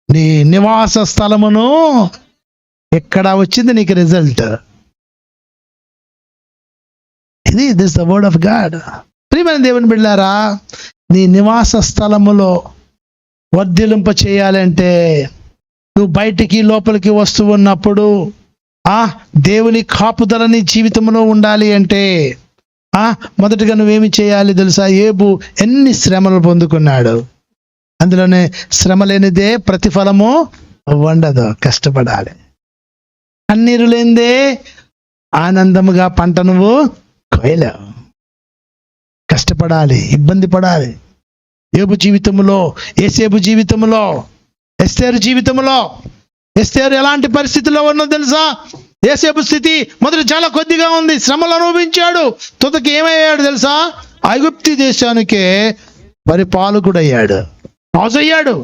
నీ నివాస స్థలమును, ఎక్కడ వచ్చింది నీకు result? This the word of God. ప్రియమైన దేవుని బిడ్డలారా, నీ నివాస స్థలములో వర్ధిల్లింప చేయాలంటే నువ్వు బయటికి లోపలికి వస్తూ ఉన్నప్పుడు దేవుని కాపుదల నీ జీవితంలో ఉండాలి అంటే మొదటగా నువ్వేమి చేయాలి తెలుసా? యోబు ఎన్ని శ్రమలు పొందుకున్నాడు. అందులోనే శ్రమ లేనిదే ప్రతిఫలము ఉండదు. కష్టపడాలి. కన్నీరు లేనిదే ఆనందముగా పంట నువ్వు కోయలేవు. కష్టపడాలి, ఇబ్బంది పడాలి. యోబు జీవితంలో, యేసేపు జీవితంలో, ఎస్తేరు జీవితంలో, ఎస్తేరు ఎలాంటి పరిస్థితుల్లో ఉన్నదో తెలుసా? యేసేపు స్థితి మొదట చాలా కొద్దిగా ఉంది, శ్రమలు అనుభవించాడు. తుదకి ఏమయ్యాడు తెలుసా? ఐగుప్తు దేశానికే పరిపాలకుడయ్యాడు, రాజు అయ్యాడు.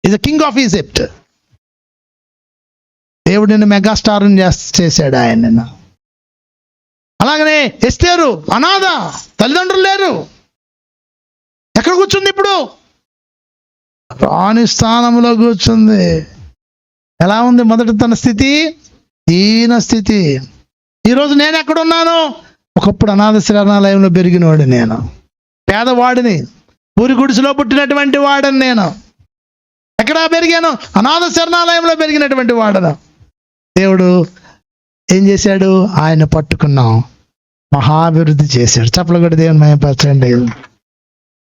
Is the king of Egypt. దేవుడు నిన్ను మెగాస్టార్ చేశాడు ఆయన. అలాగనే ఎస్తేరు అనాథ, తల్లిదండ్రులు లేరు. ఎక్కడ కూర్చుంది ఇప్పుడు? రాణి స్థానంలో కూర్చుంది. ఎలా ఉంది మొదట తన స్థితి? దీన స్థితి. ఈరోజు నేను ఎక్కడున్నాను? ఒకప్పుడు అనాథ శరణాలయంలో పెరిగినవాడు నేను, పేదవాడిని, ఊరి గుడిసెలో పుట్టినటువంటి వాడని నేను. ఎక్కడ పెరిగాను? అనాథ శరణాలయంలో పెరిగినటువంటి వాడను. దేవుడు ఏం చేశాడు? ఆయన పట్టుకున్నాం, మహాభివృద్ధి చేశాడు. చప్పలు కూడా దేవుని మహిమపరచండి.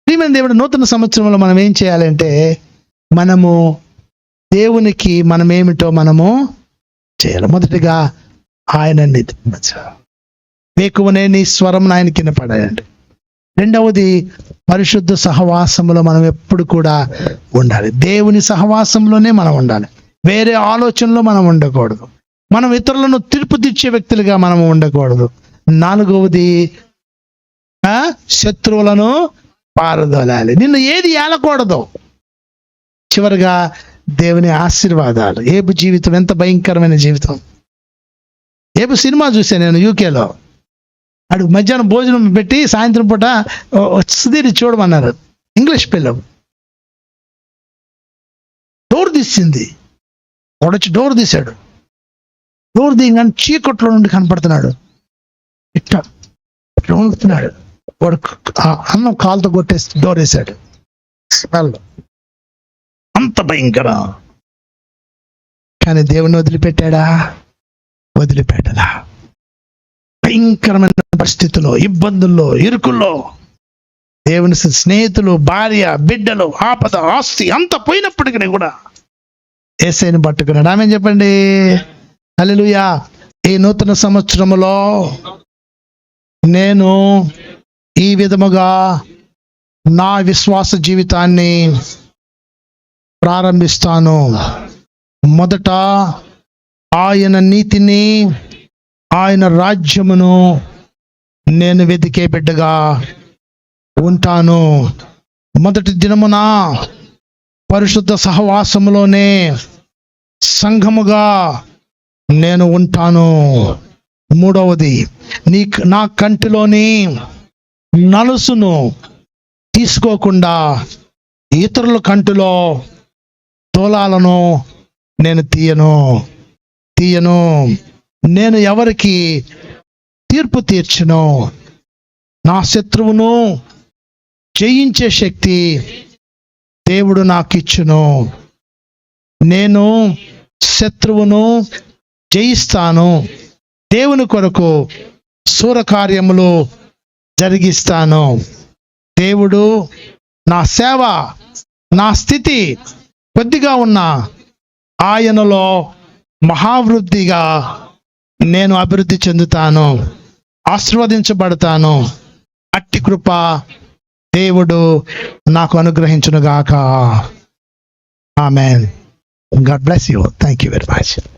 ప్రియమైన దేవుడు, నూతన సంవత్సరంలో మనం ఏం చేయాలంటే, మనము దేవునికి మనమేమిటో మనము చేయాలి. మొదటిగా ఆయనని వేకువనే నీ స్వరం ఆయన కింద పడాయండి. రెండవది, పరిశుద్ధ సహవాసంలో మనం ఎప్పుడు కూడా ఉండాలి. దేవుని సహవాసంలోనే మనం ఉండాలి. వేరే ఆలోచనలో మనం ఉండకూడదు. మనం ఇతరులను తీర్పు తీర్చే వ్యక్తులుగా మనం ఉండకూడదు. నాలుగవది, శత్రువులను పారదోలాలి. నిన్ను ఏది ఏలకూడదు. చివరిగా దేవుని ఆశీర్వాదాలు. యోబు జీవితం ఎంత భయంకరమైన జీవితం. యోబు సినిమా చూశాను నేను యూకేలో. అడు మధ్యాహ్నం భోజనం పెట్టి సాయంత్రం పూట సుధీర్ చూడమన్నారు. ఇంగ్లీష్ పిల్లలు డోర్ తీసింది, వాడొచ్చి డోర్ తీశాడు. డోర్ దిగానే చీకట్లో నుండి కనపడుతున్నాడు. ఇట్లా వణుకుతున్నాడు. వాడు అన్నం కాలుతో కొట్టేసి డోర్ వేశాడు. స్మెల్ అంత భయంకర. కానీ దేవుని వదిలిపెట్టాడా? వదిలిపెట్టలా. భయంకరమైన పరిస్థితుల్లో, ఇబ్బందుల్లో, ఇరుకుల్లో దేవుని స్నేహితులు, భార్య, బిడ్డలు, ఆపద, ఆస్తి అంత పోయినప్పటికీ కూడా యేసయ్యను పట్టుకున్నాడు. ఆమేన్ చెప్పండి. హల్లెలూయా. ఈ నూతన సంవత్సరములో నేను ఈ విధముగా నా విశ్వాస జీవితాన్ని ప్రారంభిస్తాను. మొదట ఆయన నీతిని, ఆయన రాజ్యమును నేను వెతికే బిడ్డగా ఉంటాను. మొదటి దినమున పరిశుద్ధ సహవాసములోనే సంఘముగా నేను ఉంటాను. మూడవది, నా కంటిలోని నలుసును తీసుకోకుండా ఇతరుల కంటిలో తోలాలను నేను తీయను. నేను ఎవరికి తీర్పు తీర్చును. నా శత్రువును జయించే శక్తి దేవుడు నాకిచ్చును. నేను శత్రువును జయిస్తాను. దేవుని కొరకు శూరకార్యములు జరిగిస్తాను. దేవుడు నా సేవ, నా స్థితి కొద్దిగా ఉన్న ఆయనలో మహావృద్ధిగా నేను అభివృద్ధి చెందుతాను, ఆశీర్వదించబడతాను. అట్టి కృప దేవుడు నాకు అనుగ్రహించునుగాక. ఆమేన్. God bless you. Thank you very much.